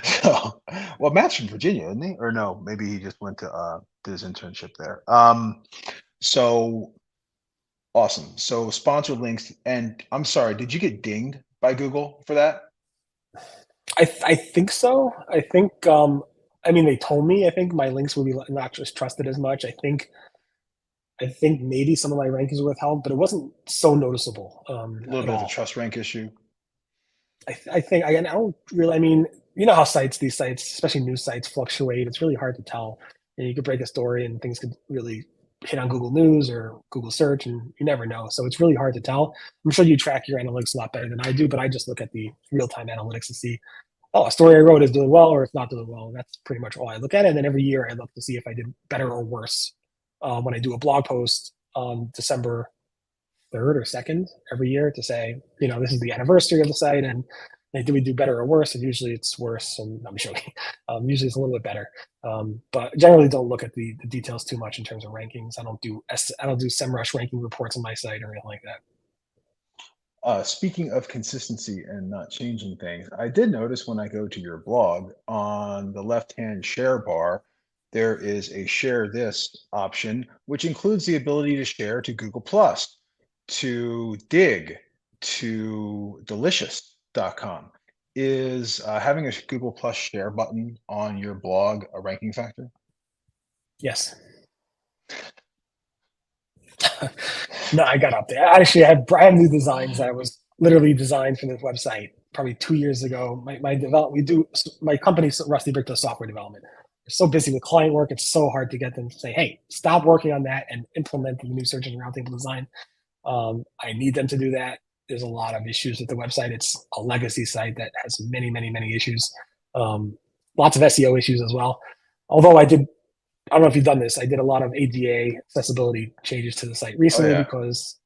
So, well, Matt's from Virginia, isn't he? Or no, maybe he just went to did his internship there. So awesome. So sponsored links, and I'm sorry, did you get dinged by Google for that? I think so. I think I mean they told me I think my links would be not just trusted as much. I think maybe some of my rankings were withheld, but it wasn't so noticeable A little at bit of a all. trust rank issue. I think again, I don't really. I mean, you know how these sites, especially news sites, fluctuate. It's really hard to tell. And you could break a story, and things could really hit on Google News or Google Search, and you never know. So it's really hard to tell. I'm sure you track your analytics a lot better than I do, but I just look at the real time analytics to see, oh, a story I wrote is doing well or it's not doing well. And that's pretty much all I look at. And then every year I look to see if I did better or worse. When I do a blog post on December 3rd or 2nd every year to say, this is the anniversary of the site, and do we do better or worse? And usually it's worse. And I'm joking. Usually it's a little bit better. But generally don't look at the details too much in terms of rankings. I don't do SEMrush ranking reports on my site or anything like that. Speaking of consistency and not changing things, I did notice when I go to your blog on the left-hand share bar, there is a share this option, which includes the ability to share to Google Plus, to Dig, to delicious.com. Is having a Google Plus share button on your blog a ranking factor? Yes. No, I got up there. Actually, I had brand new designs that was literally designed for this website probably 2 years ago. My company, Rusty Brick, does software development. We're so busy with client work, it's so hard to get them to say, hey, stop working on that and implement the new search engine roundtable design. I need them to do that. There's a lot of issues with the website. It's a legacy site that has many, many, many issues. Lots of SEO issues as well. Although I don't know if you've done this. I did a lot of ADA accessibility changes to the site Oh recently yeah, because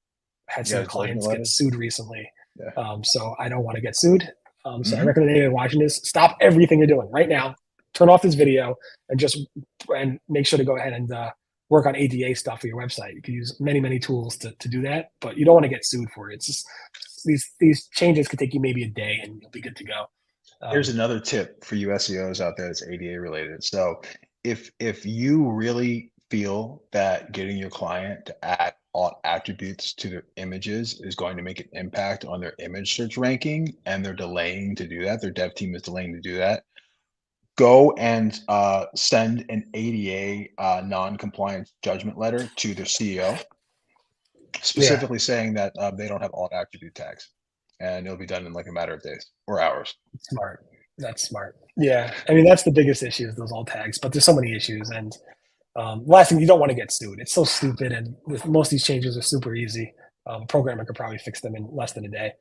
I had you got some acknowledgement clients get letters. sued recently. Yeah. So I don't want to get sued. So I Hmm. recommend anyone watching this, stop everything you're doing right now, turn off this video, and make sure to go ahead and work on ADA stuff for your website. You can use many, many tools to do that, but you don't want to get sued for it. It's just these changes could take you maybe a day and you'll be good to go. Here's Um, another tip for you SEOs out there that's ADA related. So if you really feel that getting your client to add all attributes to their images is going to make an impact on their image search ranking and they're delaying to do that, their dev team is delaying to do that, go and send an ADA non-compliance judgment letter to their CEO Yeah, specifically saying that they don't have alt attribute tags, and it'll be done in like a matter of days or hours. smart. That's smart. Yeah, I mean that's the biggest issue is those alt tags, but there's so many issues. And last thing, you don't want to get sued. It's so stupid, and most of these changes are super easy. A programmer could probably fix them in less than a day.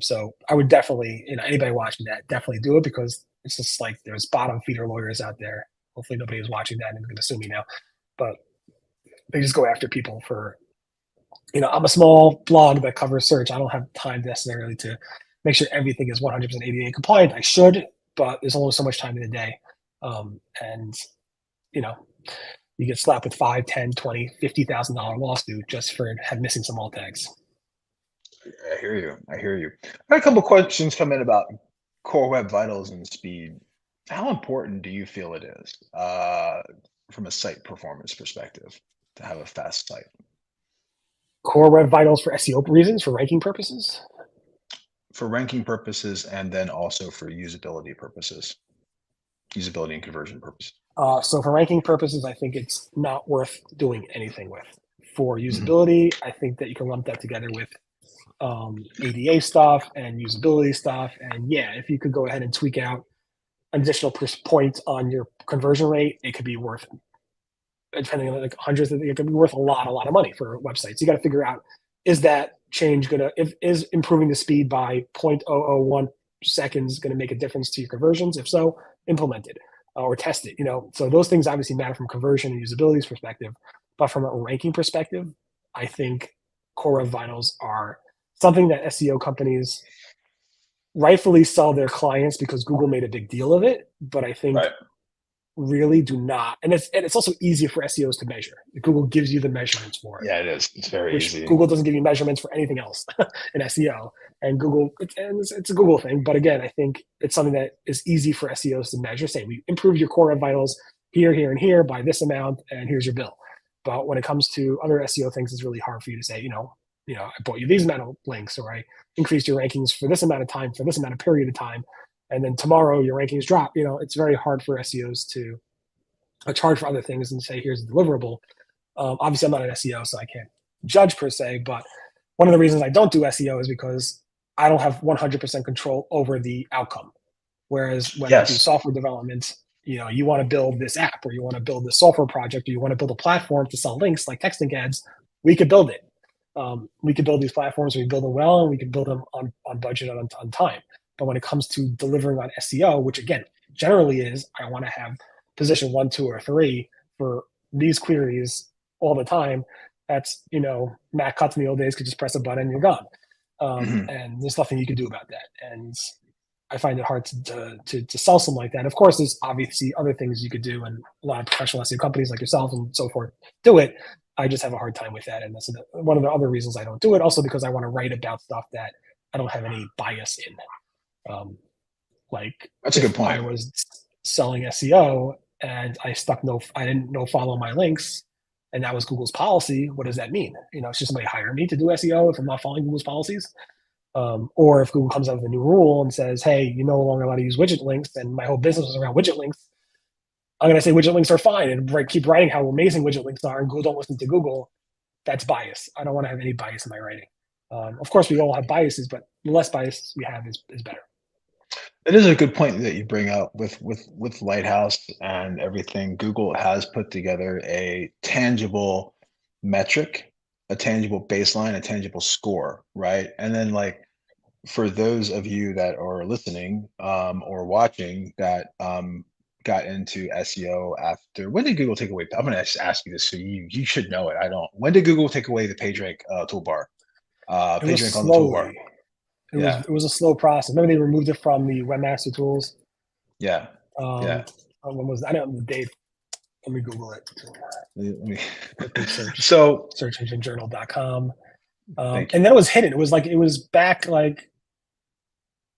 So I would definitely, anybody watching that, definitely do it because it's just like there's bottom feeder lawyers out there. Hopefully nobody is watching that and going to sue me now, but they just go after people for, I'm a small blog that covers search. I don't have time necessarily to make sure everything is 100% ADA compliant. I should, but there's only so much time in the day. And, you know, you get slapped with 5, 10, 20, $50,000 lawsuit just for missing some alt tags. I hear you. I hear you. I had a couple questions come in about core web vitals and speed. How important do you feel it is from a site performance perspective to have a fast site? Core web vitals for SEO reasons, for ranking purposes. For ranking purposes and then also for usability purposes, usability and conversion purposes. So for ranking purposes, I think it's not worth doing anything with. For Mhm. usability, I think that you can lump that together with ADA stuff and usability stuff. And yeah, if you could go ahead and tweak out an additional point on your conversion rate, it could be worth, depending on like hundreds of, it could be worth a lot of money for websites. You got to figure out, is that change going to, is improving the speed by 0.001 seconds going to make a difference to your conversions? If so, implement it or test it, So those things obviously matter from conversion and usability perspective, but from a ranking perspective, I think core web vitals are something that SEO companies rightfully sell their clients because Google made a big deal of it. But I think Right. really do not, and it's also easier for SEOs to measure. Google gives you the measurements for it, Yeah, it is. It's very which easy. Google doesn't give you measurements for anything else in SEO. And Google, it's a Google thing, but again, I think it's something that is easy for SEOs to measure. Say we improved your core web vitals here, here, and here by this amount, and here's your bill. But when it comes to other SEO things, it's really hard for you to say, I bought you these amount of links, or I increased your rankings for this amount of time, for this amount of period of time, and then tomorrow your rankings drop. It's very hard for SEOs to charge for other things and say, here's the deliverable. Obviously, I'm not an SEO, so I can't judge per se. But one of the reasons I don't do SEO is because I don't have 100% control over the outcome. Whereas when I do Yes. software development, you want to build this app, or you want to build this software project, or you want to build a platform to sell links like texting ads, we could build it. We could build these platforms, we build them well, and we can build them on budget and on time. But when it comes to delivering on SEO, which again generally is, I want to have position 1, 2, or 3 for these queries all the time. That's Matt Cutts in the old days could just press a button and you're gone, Mhm. and there's nothing you can do about that. And I find it hard to sell something like that. Of course, there's obviously other things you could do, and a lot of professional SEO companies like yourself and so forth do it. I just have a hard time with that, and that's one of the other reasons I don't do it. Also, because I want to write about stuff that I don't have any bias in. Like That's a good if I point. was selling SEO and I didn't no follow my links, and that was Google's policy. What does that mean? Should somebody hire me to do SEO if I'm not following Google's policies? Or if Google comes out with a new rule and says, hey, you're no longer allowed to use widget links, and my whole business is around widget links, I'm going to say widget links are fine and keep writing how amazing widget links are, and Google don't listen to Google. That's bias. I don't want to have any bias in my writing. Of course, we all have biases, but the less bias we have is better. It is a good point that you bring up with Lighthouse and everything. Google has put together a tangible metric, a tangible baseline, a tangible score, right? And then like for those of you that are listening or watching that got into SEO after, when did Google take away? I'm going to just ask you this, so you should know it. I don't. When did Google take away the PageRank toolbar? It was PageRank on the toolbar. slowly. Yeah, It was a slow process. Remember they removed it from the webmaster tools. yeah, Um, yeah. when was I don't know the date. Let me Google it. Let me- Quickly search so searchenginejournal.com. thank And you. then it was hidden. It was back like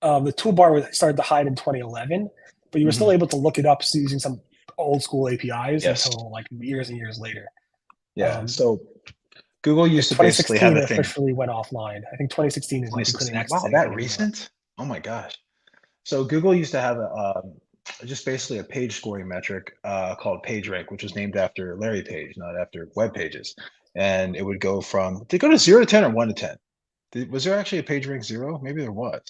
the toolbar was started to hide in 2011, but you were still Mhm. able to look it up using some old school APIs Yes. until like years and years later. Yeah. Um, So Google like used to basically have 2016, a it thing. officially went offline. I think 2016 is like you couldn't 2016. access Wow, that anything anymore. recent? Oh my gosh. So Google used to have a just basically a page scoring metric called PageRank, which was named after Larry Page, not after web pages. and it would go from, did it go to 0 to 10 or 1 to 10? Was there actually a page rank 0? Maybe there was.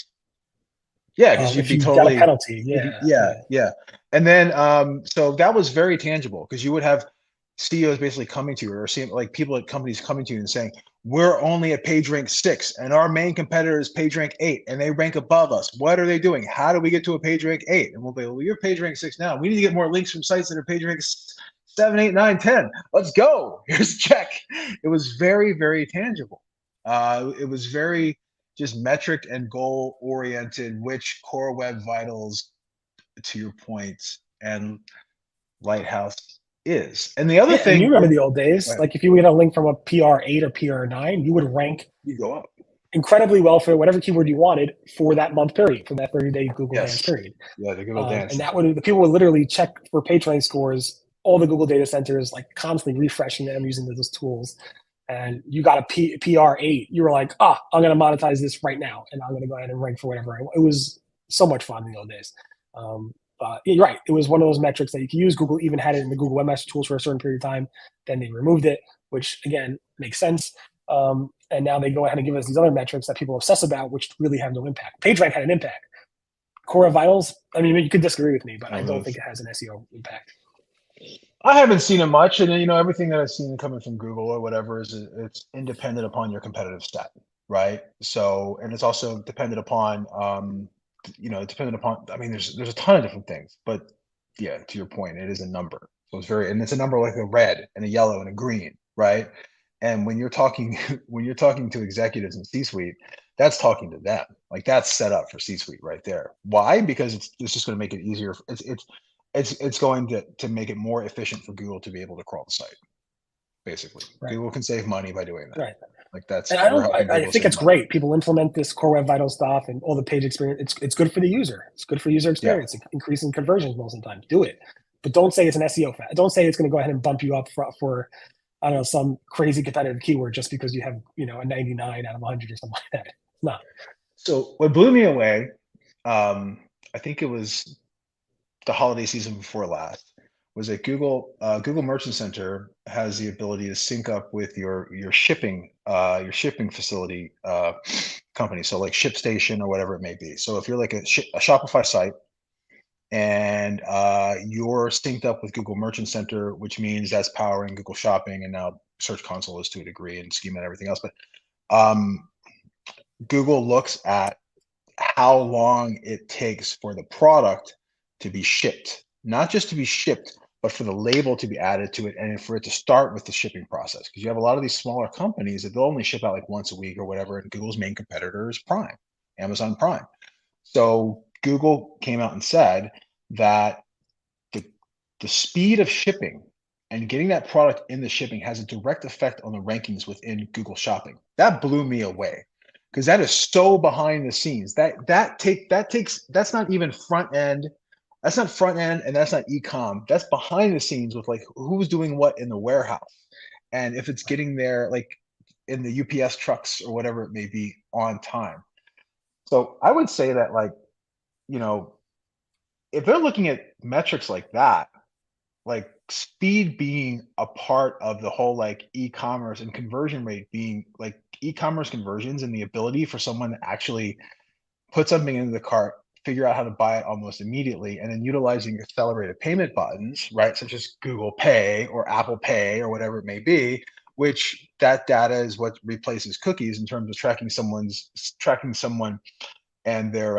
Yeah, because you'd If be you got a totally, penalty, yeah, yeah, yeah. yeah. And then, so that was very tangible because you would have CEOs basically coming to you, or seeing like people at companies coming to you and saying, we're only at page rank 6 and our main competitor is page rank 8 and they rank above us. What are they doing? How do we get to a page rank 8? And we'll be, well, you're page rank 6 now. We need to get more links from sites that are page rank 7, 8, 9, 10. Let's go. Here's a check. It was very, very tangible. It was very just metric and goal oriented, which core web vitals, to your point, and Lighthouse is. And the other Yeah, and you thing, remember the old days. Like if you get a link from a PR8 or PR9, you would rank you go up. incredibly well for whatever keyword you wanted for that month period, for that 30-day Google dance Yes. period. Yeah, the Google dance. And that would, the people would literally check for page rank scores, all the Google data centers, like constantly refreshing them using those tools. And you got a PR8, you were like, I'm going to monetize this right now, and I'm going to go ahead and rank for whatever I want. It was so much fun in the old days. But you're right. It was one of those metrics that you could use. Google even had it in the Google Webmaster Tools for a certain period of time. Then they removed it, which again makes sense. And now they go ahead and give us these other metrics that people obsess about, which really have no impact. PageRank had an impact. Core Web Vitals, I mean, you could disagree with me, but I don't think it has an SEO impact. I haven't seen it much, and everything that I've seen coming from Google or whatever is it's independent upon your competitive set, right? So, and it's also dependent upon, dependent upon. I mean, there's a ton of different things, but yeah, to your point, it is a number. So it's a number like a red and a yellow and a green, right? And when you're talking to executives in C-suite, that's talking to them. Like that's set up for C-suite right there. Why? Because it's just going to make it easier. It's going to make it more efficient for Google to be able to crawl the site. Basically, right. Google can save money by doing that. Right. Like that's. And I think it's great. People implement this Core Web Vital stuff and all the page experience. It's good for the user. It's good for user experience. Yeah. Increasing conversions most of the time. Do it, but don't say it's an SEO fact. Don't say it's going to go ahead and bump you up for I don't know, some crazy competitive keyword just because you have a 99 out of 100 or something like that. No. So what blew me away, I think it was the holiday season before last, was that Google Merchant Center has the ability to sync up with your shipping facility company. So like ShipStation or whatever it may be. So if you're like a Shopify site and you're synced up with Google Merchant Center, which means that's powering Google Shopping, and now Search Console is to a degree, and Schema and everything else. But Google looks at how long it takes for the product to be shipped, not just to be shipped, but for the label to be added to it and for it to start with the shipping process. Because you have a lot of these smaller companies that they'll only ship out like once a week or whatever, and Google's main competitor is Prime, Amazon Prime. So Google came out and said that the speed of shipping and getting that product in the shipping has a direct effect on the rankings within Google Shopping. That blew me away because that is so behind the scenes. That's not even front end. That's not front end, and that's not e-com. That's behind the scenes with like who's doing what in the warehouse, and if it's getting there like in the UPS trucks or whatever it may be on time. So I would say that like, if they're looking at metrics like that, like speed being a part of the whole like e-commerce and conversion rate being like e-commerce conversions and the ability for someone to actually put something into the cart, figure out how to buy it almost immediately, and then utilizing accelerated payment buttons, right, such as Google Pay or Apple Pay or whatever it may be, which that data is what replaces cookies in terms of tracking someone and their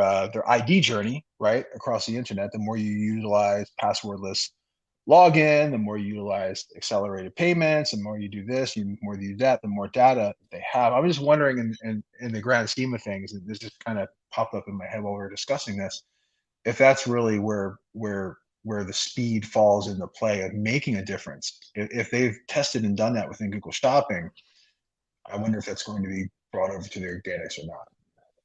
ID journey, right, across the internet. The more you utilize passwordless login, the more you utilize accelerated payments, the more you do this, the more you do that, the more data they have. I'm just wondering in the grand scheme of things, and this just kind of popped up in my head while we were discussing this, if that's really where the speed falls into play of making a difference. If they've tested and done that within Google Shopping, I wonder if that's going to be brought over to the organics or not.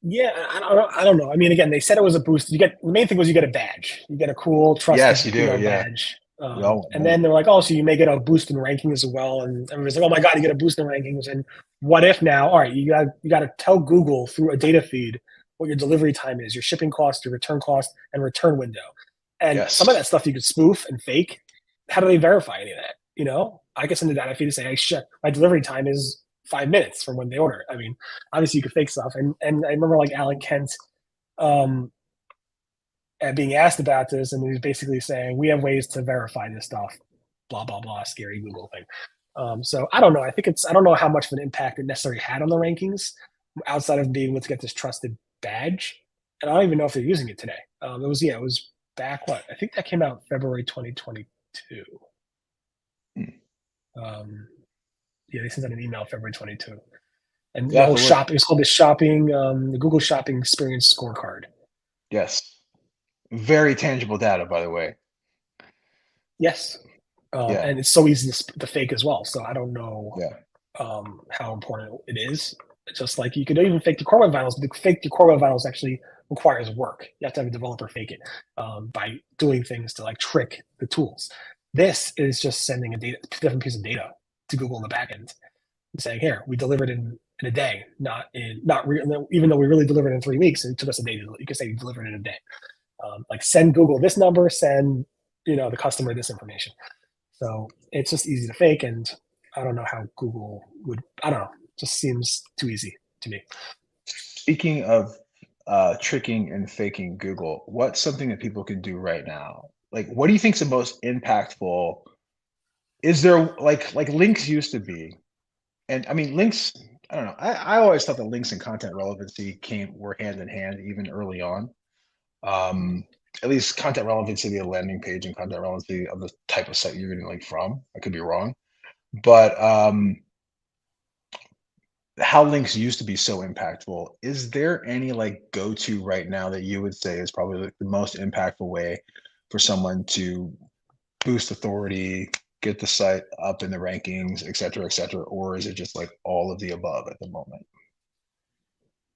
Yeah, I don't know. I mean, again, they said it was a boost. The main thing was you get a badge. You get a cool trusted yes, you do, yeah. badge. And then they're like, oh, so you may get a boost in rankings as well. And everybody's like, oh my God, you get a boost in rankings. And what if now, all right, you got to tell Google through a data feed what your delivery time is, your shipping cost, your return cost, and return window. And some of that stuff you could spoof and fake. How do they verify any of that? I can send a data feed to say, hey, shit, my delivery time is 5 minutes from when they order it. I mean, obviously you could fake stuff. And I remember like Alan Kent um, being asked about this, and he was basically saying, we have ways to verify this stuff, blah, blah, blah, scary Google thing. So I don't know. I don't know how much of an impact it necessarily had on the rankings outside of being able to get this trusted badge. And I don't even know if they're using it today. It was back I think that came out February 2022. They sent out an email February 22. And the whole shop, it was called the Google Shopping Experience Scorecard. Yes. Very tangible data, by the way. Yes. And it's so easy to fake as well. So I don't know how important it is. It's just like you could even fake the core web vitals, but fake the core web vitals actually requires work. You have to have a developer fake it by doing things to like trick the tools. This is just sending a different piece of data to Google in the backend and saying, here, we delivered in a day, even though we really delivered in 3 weeks, it took us a day. You could say you delivered in a day. Like send Google this number, send the customer this information. So it's just easy to fake, and I don't know how Google would. I don't know. It just seems too easy to me. Speaking of tricking and faking Google, what's something that people can do right now? Like, what do you think is the most impactful? Is there like links used to be? And I mean, links, I don't know. I always thought that links and content relevancy were hand in hand even early on. At least content relevancy of the landing page and content relevancy of the type of site you're getting link from. I could be wrong. But how links used to be so impactful. Is there any like go-to right now that you would say is probably like the most impactful way for someone to boost authority, get the site up in the rankings, et cetera, or is it just like all of the above at the moment?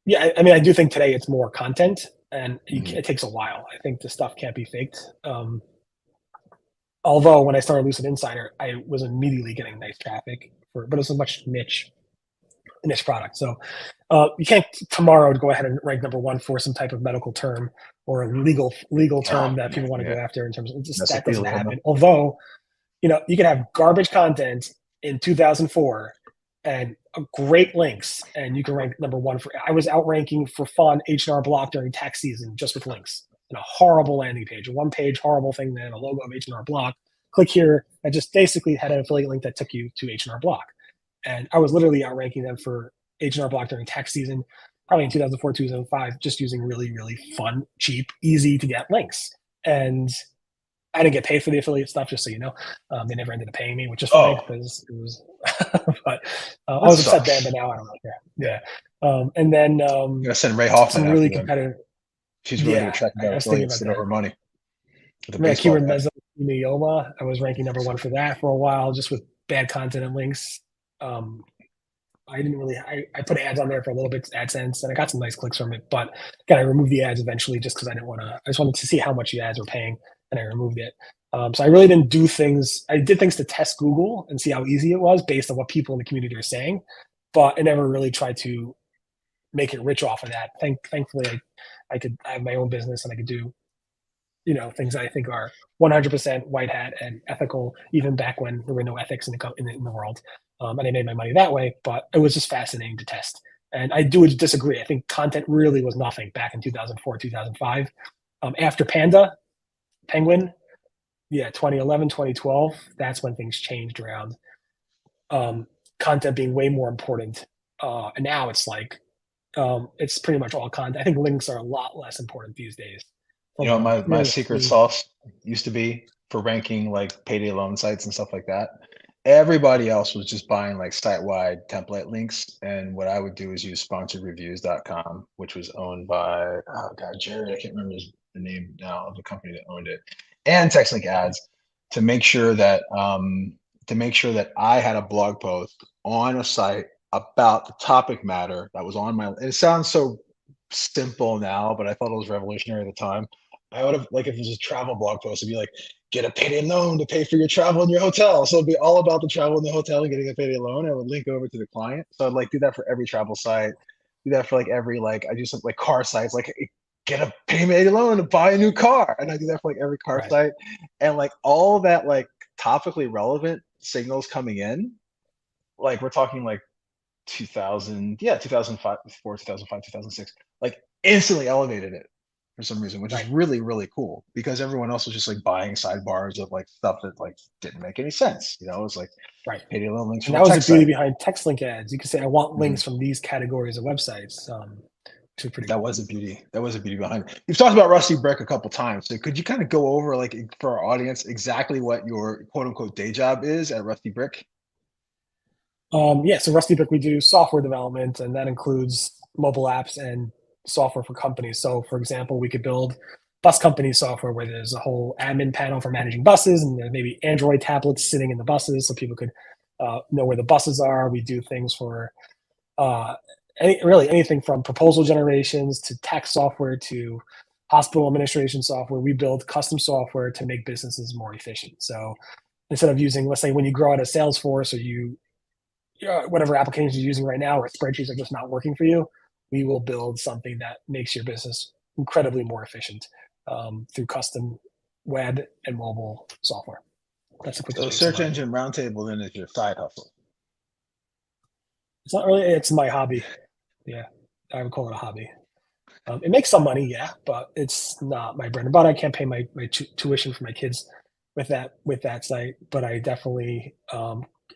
Yeah, I mean, I do think today it's more content, and it takes a while. I think the stuff can't be faked. Although when I started Lucid Insider, I was immediately getting nice traffic but it was a much niche product. So you can't tomorrow go ahead and rank number one for some type of medical term or a legal term that people want to go after in terms of that doesn't happen. Although, you can have garbage content in 2004 and great links, and you can rank number one I was outranking for fun H&R Block during tax season just with links and a horrible landing page, a one-page horrible thing, then a logo of H&R Block. Click here. I just basically had an affiliate link that took you to H&R Block. And I was literally outranking them for H&R Block during tax season, probably in 2004, 2005, just using really, really fun, cheap, easy to get links. And I didn't get paid for the affiliate stuff, just so you know. They never ended up paying me, which is fine because it was. But I was upset then, but now I don't really care. Yeah. And then I'm gonna send Ray Hoffman. Some really competitive. She's really attracted by affiliates that over money. Keyword mesothelioma. I was ranking number one for that for a while, just with bad content and links. I didn't really. I put ads on there for a little bit, AdSense, and I got some nice clicks from it. But again, I removed the ads eventually just because I didn't want to. I just wanted to see how much the ads were paying, and I removed it. So I really didn't do things. I did things to test Google and see how easy it was based on what people in the community are saying, but I never really tried to make it rich off of that. Thankfully, I have my own business and I could do, things that I think are 100% white hat and ethical, even back when there were no ethics in the world. And I made my money that way, but it was just fascinating to test. And I do disagree. I think content really was nothing back in 2004, 2005. After Penguin, 2011, 2012, that's when things changed around content being way more important. And now it's like, it's pretty much all content. I think links are a lot less important these days. My secret sauce used to be for ranking like payday loan sites and stuff like that. Everybody else was just buying like site-wide template links. And what I would do is use sponsoredreviews.com, which was owned by, Jared, I can't remember the name now of the company that owned it, and text link ads to make sure that I had a blog post on a site about the topic matter that was on my, it sounds so simple now, but I thought it was revolutionary at the time. I would have, like, if it was a travel blog post, it'd be like, get a payday loan to pay for your travel in your hotel. So it'd be all about the travel in the hotel and getting a payday loan. I would link over to the client. So I'd like do that for every travel site, do that for like every, like, I do some like car sites, like get a payday loan to buy a new car. And I do that for like every car site. And like all that, like topically relevant signals coming in, like we're talking like 2000, yeah, 2005, 2005, 2006, like instantly elevated it for some reason, which is Right. really, really cool because everyone else was just like buying sidebars of like stuff that like didn't make any sense. You know, it's like Right. pay a little links And from that a was the tech beauty site. behind text link ads. You could say, I want Mhm. links from these categories of websites, which is pretty That cool. was a beauty. That was a beauty behind it. You've talked about Rusty Brick a couple times. So could you kind of go over, like, for our audience, exactly what your quote unquote day job is at Rusty Brick? Yeah, so Rusty Brick, we do software development, and that includes mobile apps and software for companies. So, for example, we could build bus company software where there's a whole admin panel for managing buses, and there's maybe Android tablets sitting in the buses so people could know where the buses are. We do things for uh, really anything from proposal generations to tax software to hospital administration software. We build custom software to make businesses more efficient. So instead of using, let's say, when you grow out of Salesforce or you whatever applications you're using right now or spreadsheets are just not working for you, we will build something that makes your business incredibly more efficient through custom web and mobile software. That's the quickest So way to Search summarize it. Engine Roundtable then is your side hustle. It's not really, it's my hobby. Yeah, I would call it a hobby. It makes some money, yeah, but it's not my bread and butter. I can't pay my tuition for my kids with that site, but I definitely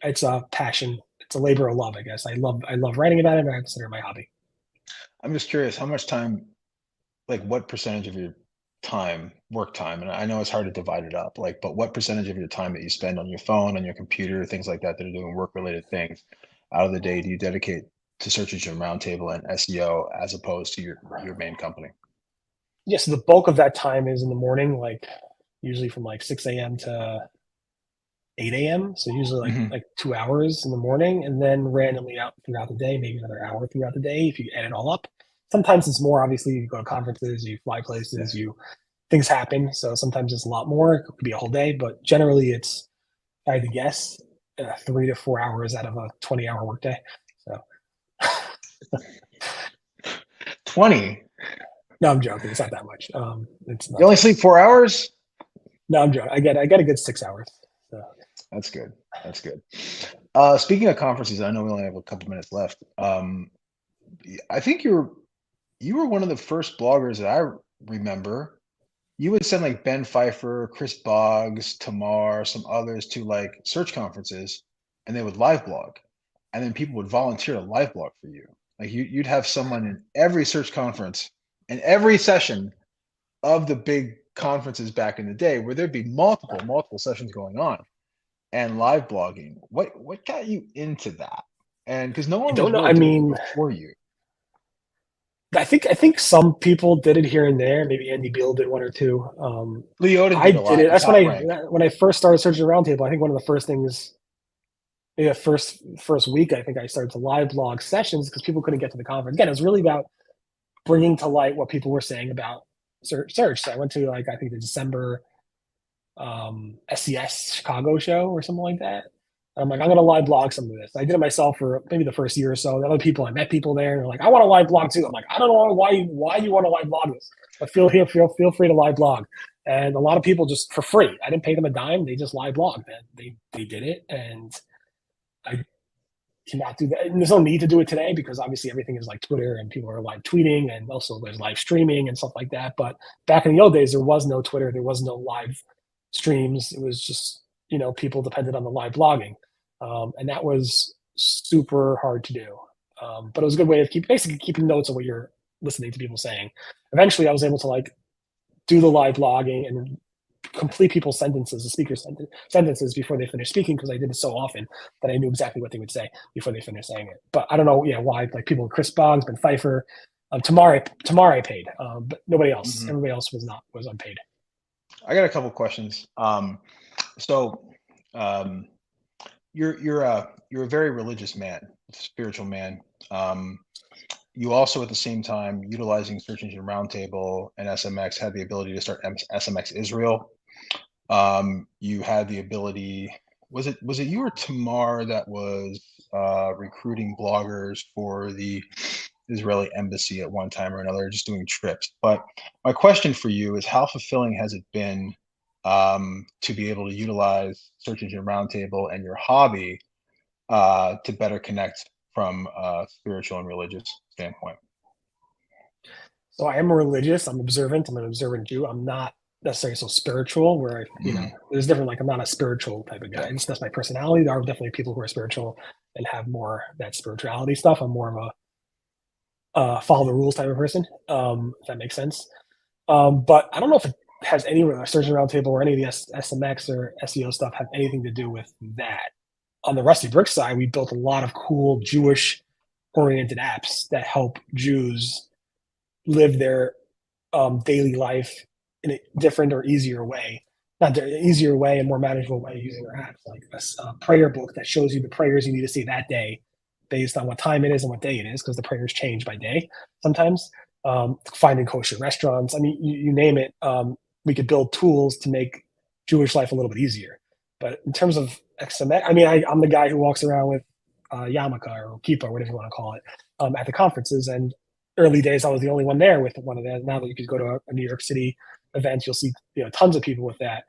it's a passion. It's a labor of love, I guess. I love writing about it, and I consider it my hobby. I'm just curious, how much time, like what percentage of your time, work time, and I know it's hard to divide it up, like, but what percentage of your time that you spend on your phone, on your computer, things like that, that are doing work related things out of the day do you dedicate to Search Engine Roundtable and SEO as opposed to your main company? Yeah, so the bulk of that time is in the morning, like usually from like 6 a.m. to 8 a.m. So usually Hmm. like 2 hours in the morning, and then randomly out throughout the day, maybe another hour throughout the day if you add it all up. Sometimes it's more. Obviously, you go to conferences, you fly Yeah. places, you things happen. So sometimes it's a lot more. It could be a whole day, but generally it's, if I had to guess, 3 to 4 hours out of a 20-hour workday. So 20. no, I'm joking. It's not that much. It's You not only that sleep much. 4 hours? No, I'm joking. I get a good 6 hours. So That's good. That's good. Speaking of conferences, I know we only have a couple minutes left. I think you were one of the first bloggers that I remember. You would send like Ben Pfeiffer, Chris Boggs, Tamar, some others to like search conferences, and they would live blog, and then people would volunteer to live blog for you. Like you'd have someone in every search conference and every session of the big conferences back in the day where there'd be multiple sessions going on and live blogging. What got you into that? And because no I one was don't know. really I doing it mean, before you. I think some people did it here and there. Maybe Andy Beal did one or two. Leoden I did a did lot it. in That's Top Rank. when I first started searching Roundtable. I think one of the first things, maybe the first week, I think I started to live blog sessions because people couldn't get to the conference. Again, it was really about bringing to light what people were saying about search. So I went to, like, I think the December SES Chicago show or something like that. And I'm like, I'm gonna live blog some of this. I did it myself for maybe the first year or so. The other people, I met people there, and they're like, I want to live blog too. I'm like, I don't know why you want to live blog this, but feel free to live blog. And a lot of people just for free. I didn't pay them a dime. They just live blogged, and they did it. And I cannot do that. And there's no need to do it today because obviously everything is like Twitter and people are live tweeting, and also there's live streaming and stuff like that. But back in the old days, there was no Twitter, there was no live streams. It was just, people depended on the live blogging, and that was super hard to do. But it was a good way of basically keeping notes of what you're listening to people saying. Eventually, I was able to like do the live blogging and complete people's sentences, the speaker's sentences before they finish speaking because I did it so often that I knew exactly what they would say before they finished saying it. But I don't know, why like people, Chris Boggs, Ben Pfeiffer, Tamar I paid, but nobody else. Hmm. Everybody else was unpaid. I got a couple questions. So um, you're a very religious man, spiritual man. Um, you also at the same time utilizing Search Engine Roundtable and SMX had the ability to start SMX Israel. You had the ability. Was it you or Tamar that was recruiting bloggers for the Israeli embassy at one time or another, just doing trips? But my question for you is, how fulfilling has it been to be able to utilize Search Engine Roundtable and your hobby to better connect from a spiritual and religious standpoint? So I am religious. I'm observant. I'm an observant Jew. I'm not necessarily so spiritual. Where there's different. Like I'm not a spiritual type of guy. Yeah. That's my personality. There are definitely people who are spiritual and have more that spirituality stuff. I'm more of a follow the rules type of person. If that makes sense. But I don't know if it has any Search Engine Roundtable or any of the SMX or SEO stuff have anything to do with that. On the Rusty Brick side, we built a lot of cool Jewish oriented apps that help Jews live their daily life in a different or easier way. Not an easier way, a more manageable way using our apps, like a prayer book that shows you the prayers you need to say that day based on what time it is and what day it is, because the prayers change by day sometimes. Finding kosher restaurants. I mean, you name it. We could build tools to make Jewish life a little bit easier. But in terms of XMX, I mean, I'm the guy who walks around with yarmulke or kippah, whatever you want to call it, at the conferences. And early days, I was the only one there with one of that. Now that you could go to a New York City event, you'll see tons of people with that.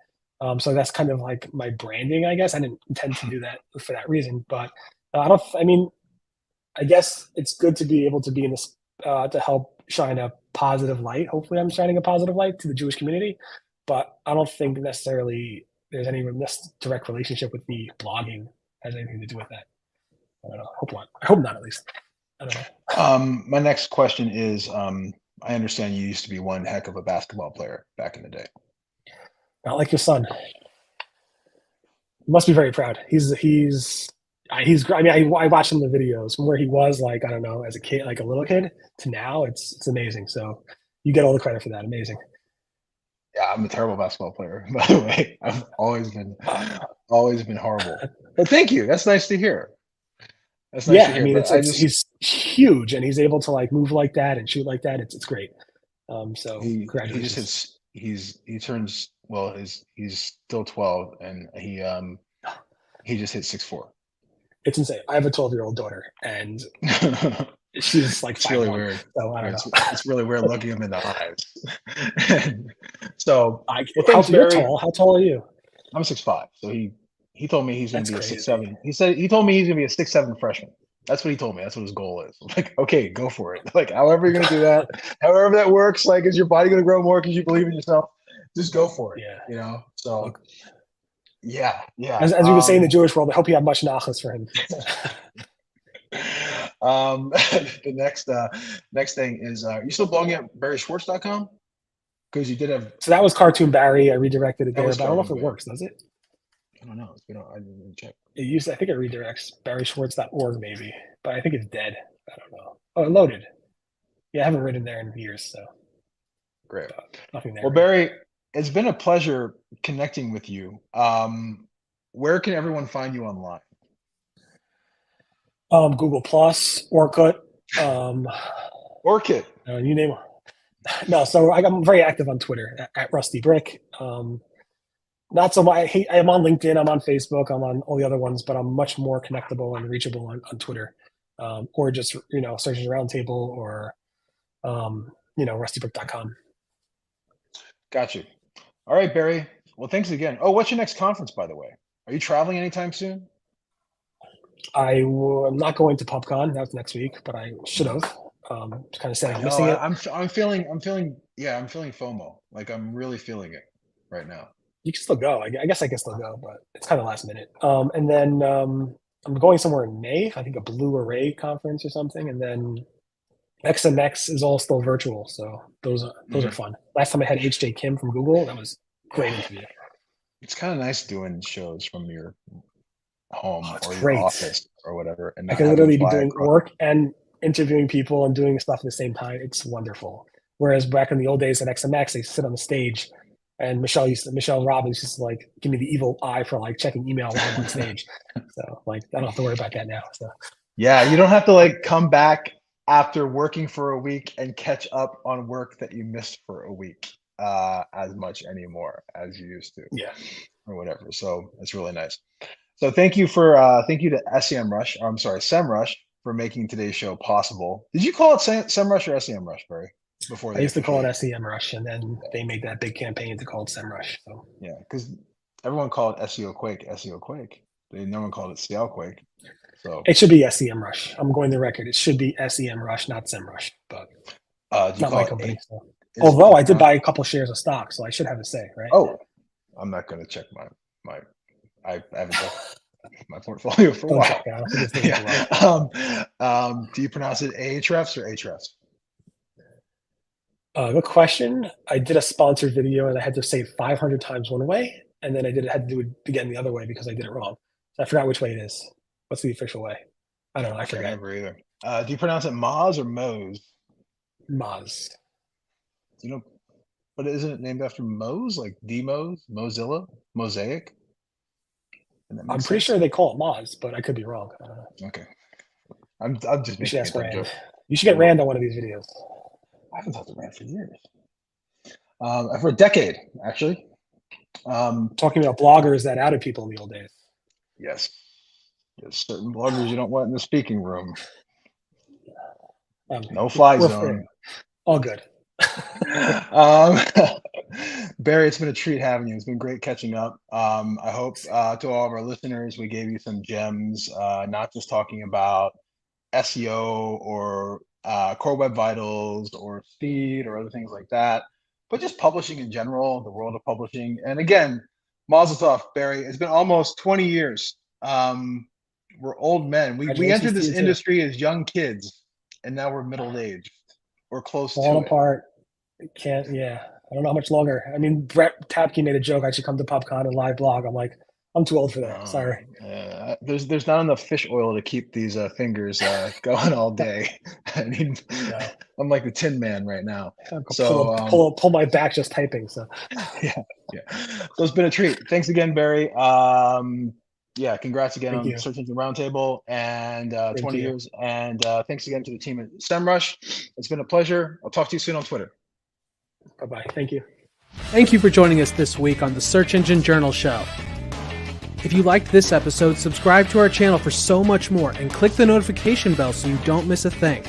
So that's kind of like my branding, I guess. I didn't intend to do that for that reason, but I guess it's good to be able to be in this to help shine a positive light. Hopefully, I'm shining a positive light to the Jewish community, but I don't think necessarily there's any direct relationship with me blogging has anything to do with that. I don't know. Hope not. I hope not, at least. I don't know. My next question is, I understand you used to be one heck of a basketball player back in the day. Not like your son. You must be very proud. He's great. I mean, I watched some of the videos from where he was, like, I don't know, as a kid, like a little kid, to now. It's amazing. So you get all the credit for that. Amazing. Yeah, I'm a terrible basketball player, by the way. I've always been horrible. But thank you. That's nice to hear. That's nice Yeah, to I hear. mean, But he's huge and he's able to like move like that and shoot like that. It's great. So he just congratulations. hits he turns well, he's still 12 and he just hit 6'4". It's insane. I have a 12-year-old daughter and she's like It's really 5'1". weird. So I Yeah, don't know. it's really weird looking him in the eyes. So, well, How thanks, you're Barry. tall? How tall are you? I'm 6'5", so he told me he's going to That's be a six crazy. seven. He told me he's going to be a 6'7" freshman. That's what he told me. That's what his goal is. I'm like, okay, go for it. Like, however you're going to do that, however that works. Like, is your body going to grow more because you believe in yourself? Just go for it. Yeah. So Look, yeah, yeah. as we would say in the Jewish world, I hope you have much nachas for him. The next thing is, you still blogging at barryschwartz.com? Because you did have So that was Cartoon Barry. I redirected it that there, was but I don't know if Cartoon it Barry. works. Does it? I don't know. I didn't check. I think it redirects barryschwartz.org maybe, but I think it's dead. I don't know. Oh, it loaded. Yeah, I haven't written there in years, so Great. nothing there. Well, Barry, it's been a pleasure connecting with you. Where can everyone find you online? Google Plus, Orkut, Orchid. you name it. No, so I'm very active on Twitter at Rusty Brick. Not so much. I am on LinkedIn. I'm on Facebook. I'm on all the other ones, but I'm much more connectable and reachable on Twitter, or just Search Engine Roundtable or rustybrick.com. Got you. All right, Barry. Well, thanks again. Oh, what's your next conference, by the way? Are you traveling anytime soon? I'm not going to PubCon. That's next week, but I should have. Kind of sad I I'm know. missing it. I'm feeling. Yeah, I'm feeling FOMO. Like I'm really feeling it right now. You can still go. I guess I can still go, but it's kind of last minute. And then I'm going somewhere in May. I think a Blue Array conference or something. And then XMX is all still virtual, so those are fun. Last time I had HJ Kim from Google. That was a great interview. It's kind of nice doing shows from your home or your Great. office or whatever, and I not can having to literally be fly doing across. work and interviewing people and doing stuff at the same time. It's wonderful. Whereas back in the old days at XMX, they sit on the stage, and Michelle Robbins used to like give me the evil eye for like checking email while I'm on stage. So like I don't have to worry about that now. So Yeah, you don't have to like come back after working for a week and catch up on work that you missed for a week as much anymore as you used to, yeah. or whatever. So it's really nice. So thank you to SEMrush, I'm sorry, SEMrush, for making today's show possible. Did you call it SEMrush or SEMrush, Barry? before I they used to call it officially. SEMrush, and then they made that big campaign to call it SEMrush. So Yeah, because everyone called SEO Quake SEO Quake. No one called it CL Quake. So it should be SEMrush. I'm going to record. It should be SEMrush, not SEMrush, but do it's you not my call it company. So. do Although you I did pronounce? buy a couple shares of stock, so I should have a say, right? Oh, I'm not going to check my. I haven't checked my portfolio for a Don't while. check it. I don't think it's doing too Yeah. well. Do you pronounce it Ahrefs or Ahrefs? Good question. I did a sponsored video and I had to say it 500 times one way, and then had to do it again the other way because I did it wrong. So I forgot which way it is. What's the official way? I don't know. I I can't forget. remember either. Do you pronounce it Moz or Moz? Moz. Do you know? But isn't it named after Moz, like Demos, Mozilla, Mosaic? And that I'm makes pretty sense. sure they call it Moz, but I could be wrong. I don't know. Okay, I'm just You should making a ask dumb Rand. joke. You should I get will. Rand on one of these videos. I haven't talked to Rand for years. For a decade, actually. Talking about bloggers that outed people in the old days. Yes. There's certain bloggers you don't want in the speaking room. No fly zone. All good. Barry, it's been a treat having you. It's been great catching up. I hope to all of our listeners, we gave you some gems, not just talking about SEO or core web vitals or speed or other things like that, but just publishing in general, the world of publishing. And again, mazel tov, Barry. It's been almost 20 years. We're old men. We entered Congratulations to this you too. industry as young kids, and now we're middle-aged or close to Falling it. apart. Can't. Yeah. I don't know how much longer. I mean, Brett Tapke made a joke. I should come to PubCon and live blog. I'm like, I'm too old for that. Sorry. There's not enough fish oil to keep these fingers going all day. I mean, No. I'm like the Tin Man right now. I So pull my back just typing. So yeah. So it's been a treat. Thanks again, Barry. Yeah, congrats again thank on you. Search Engine Roundtable and 20 you. years. And thanks again to the team at SEMrush. It's been a pleasure. I'll talk to you soon on Twitter. Bye-bye. Thank you. Thank you for joining us this week on the Search Engine Journal Show. If you liked this episode, subscribe to our channel for so much more and click the notification bell so you don't miss a thing.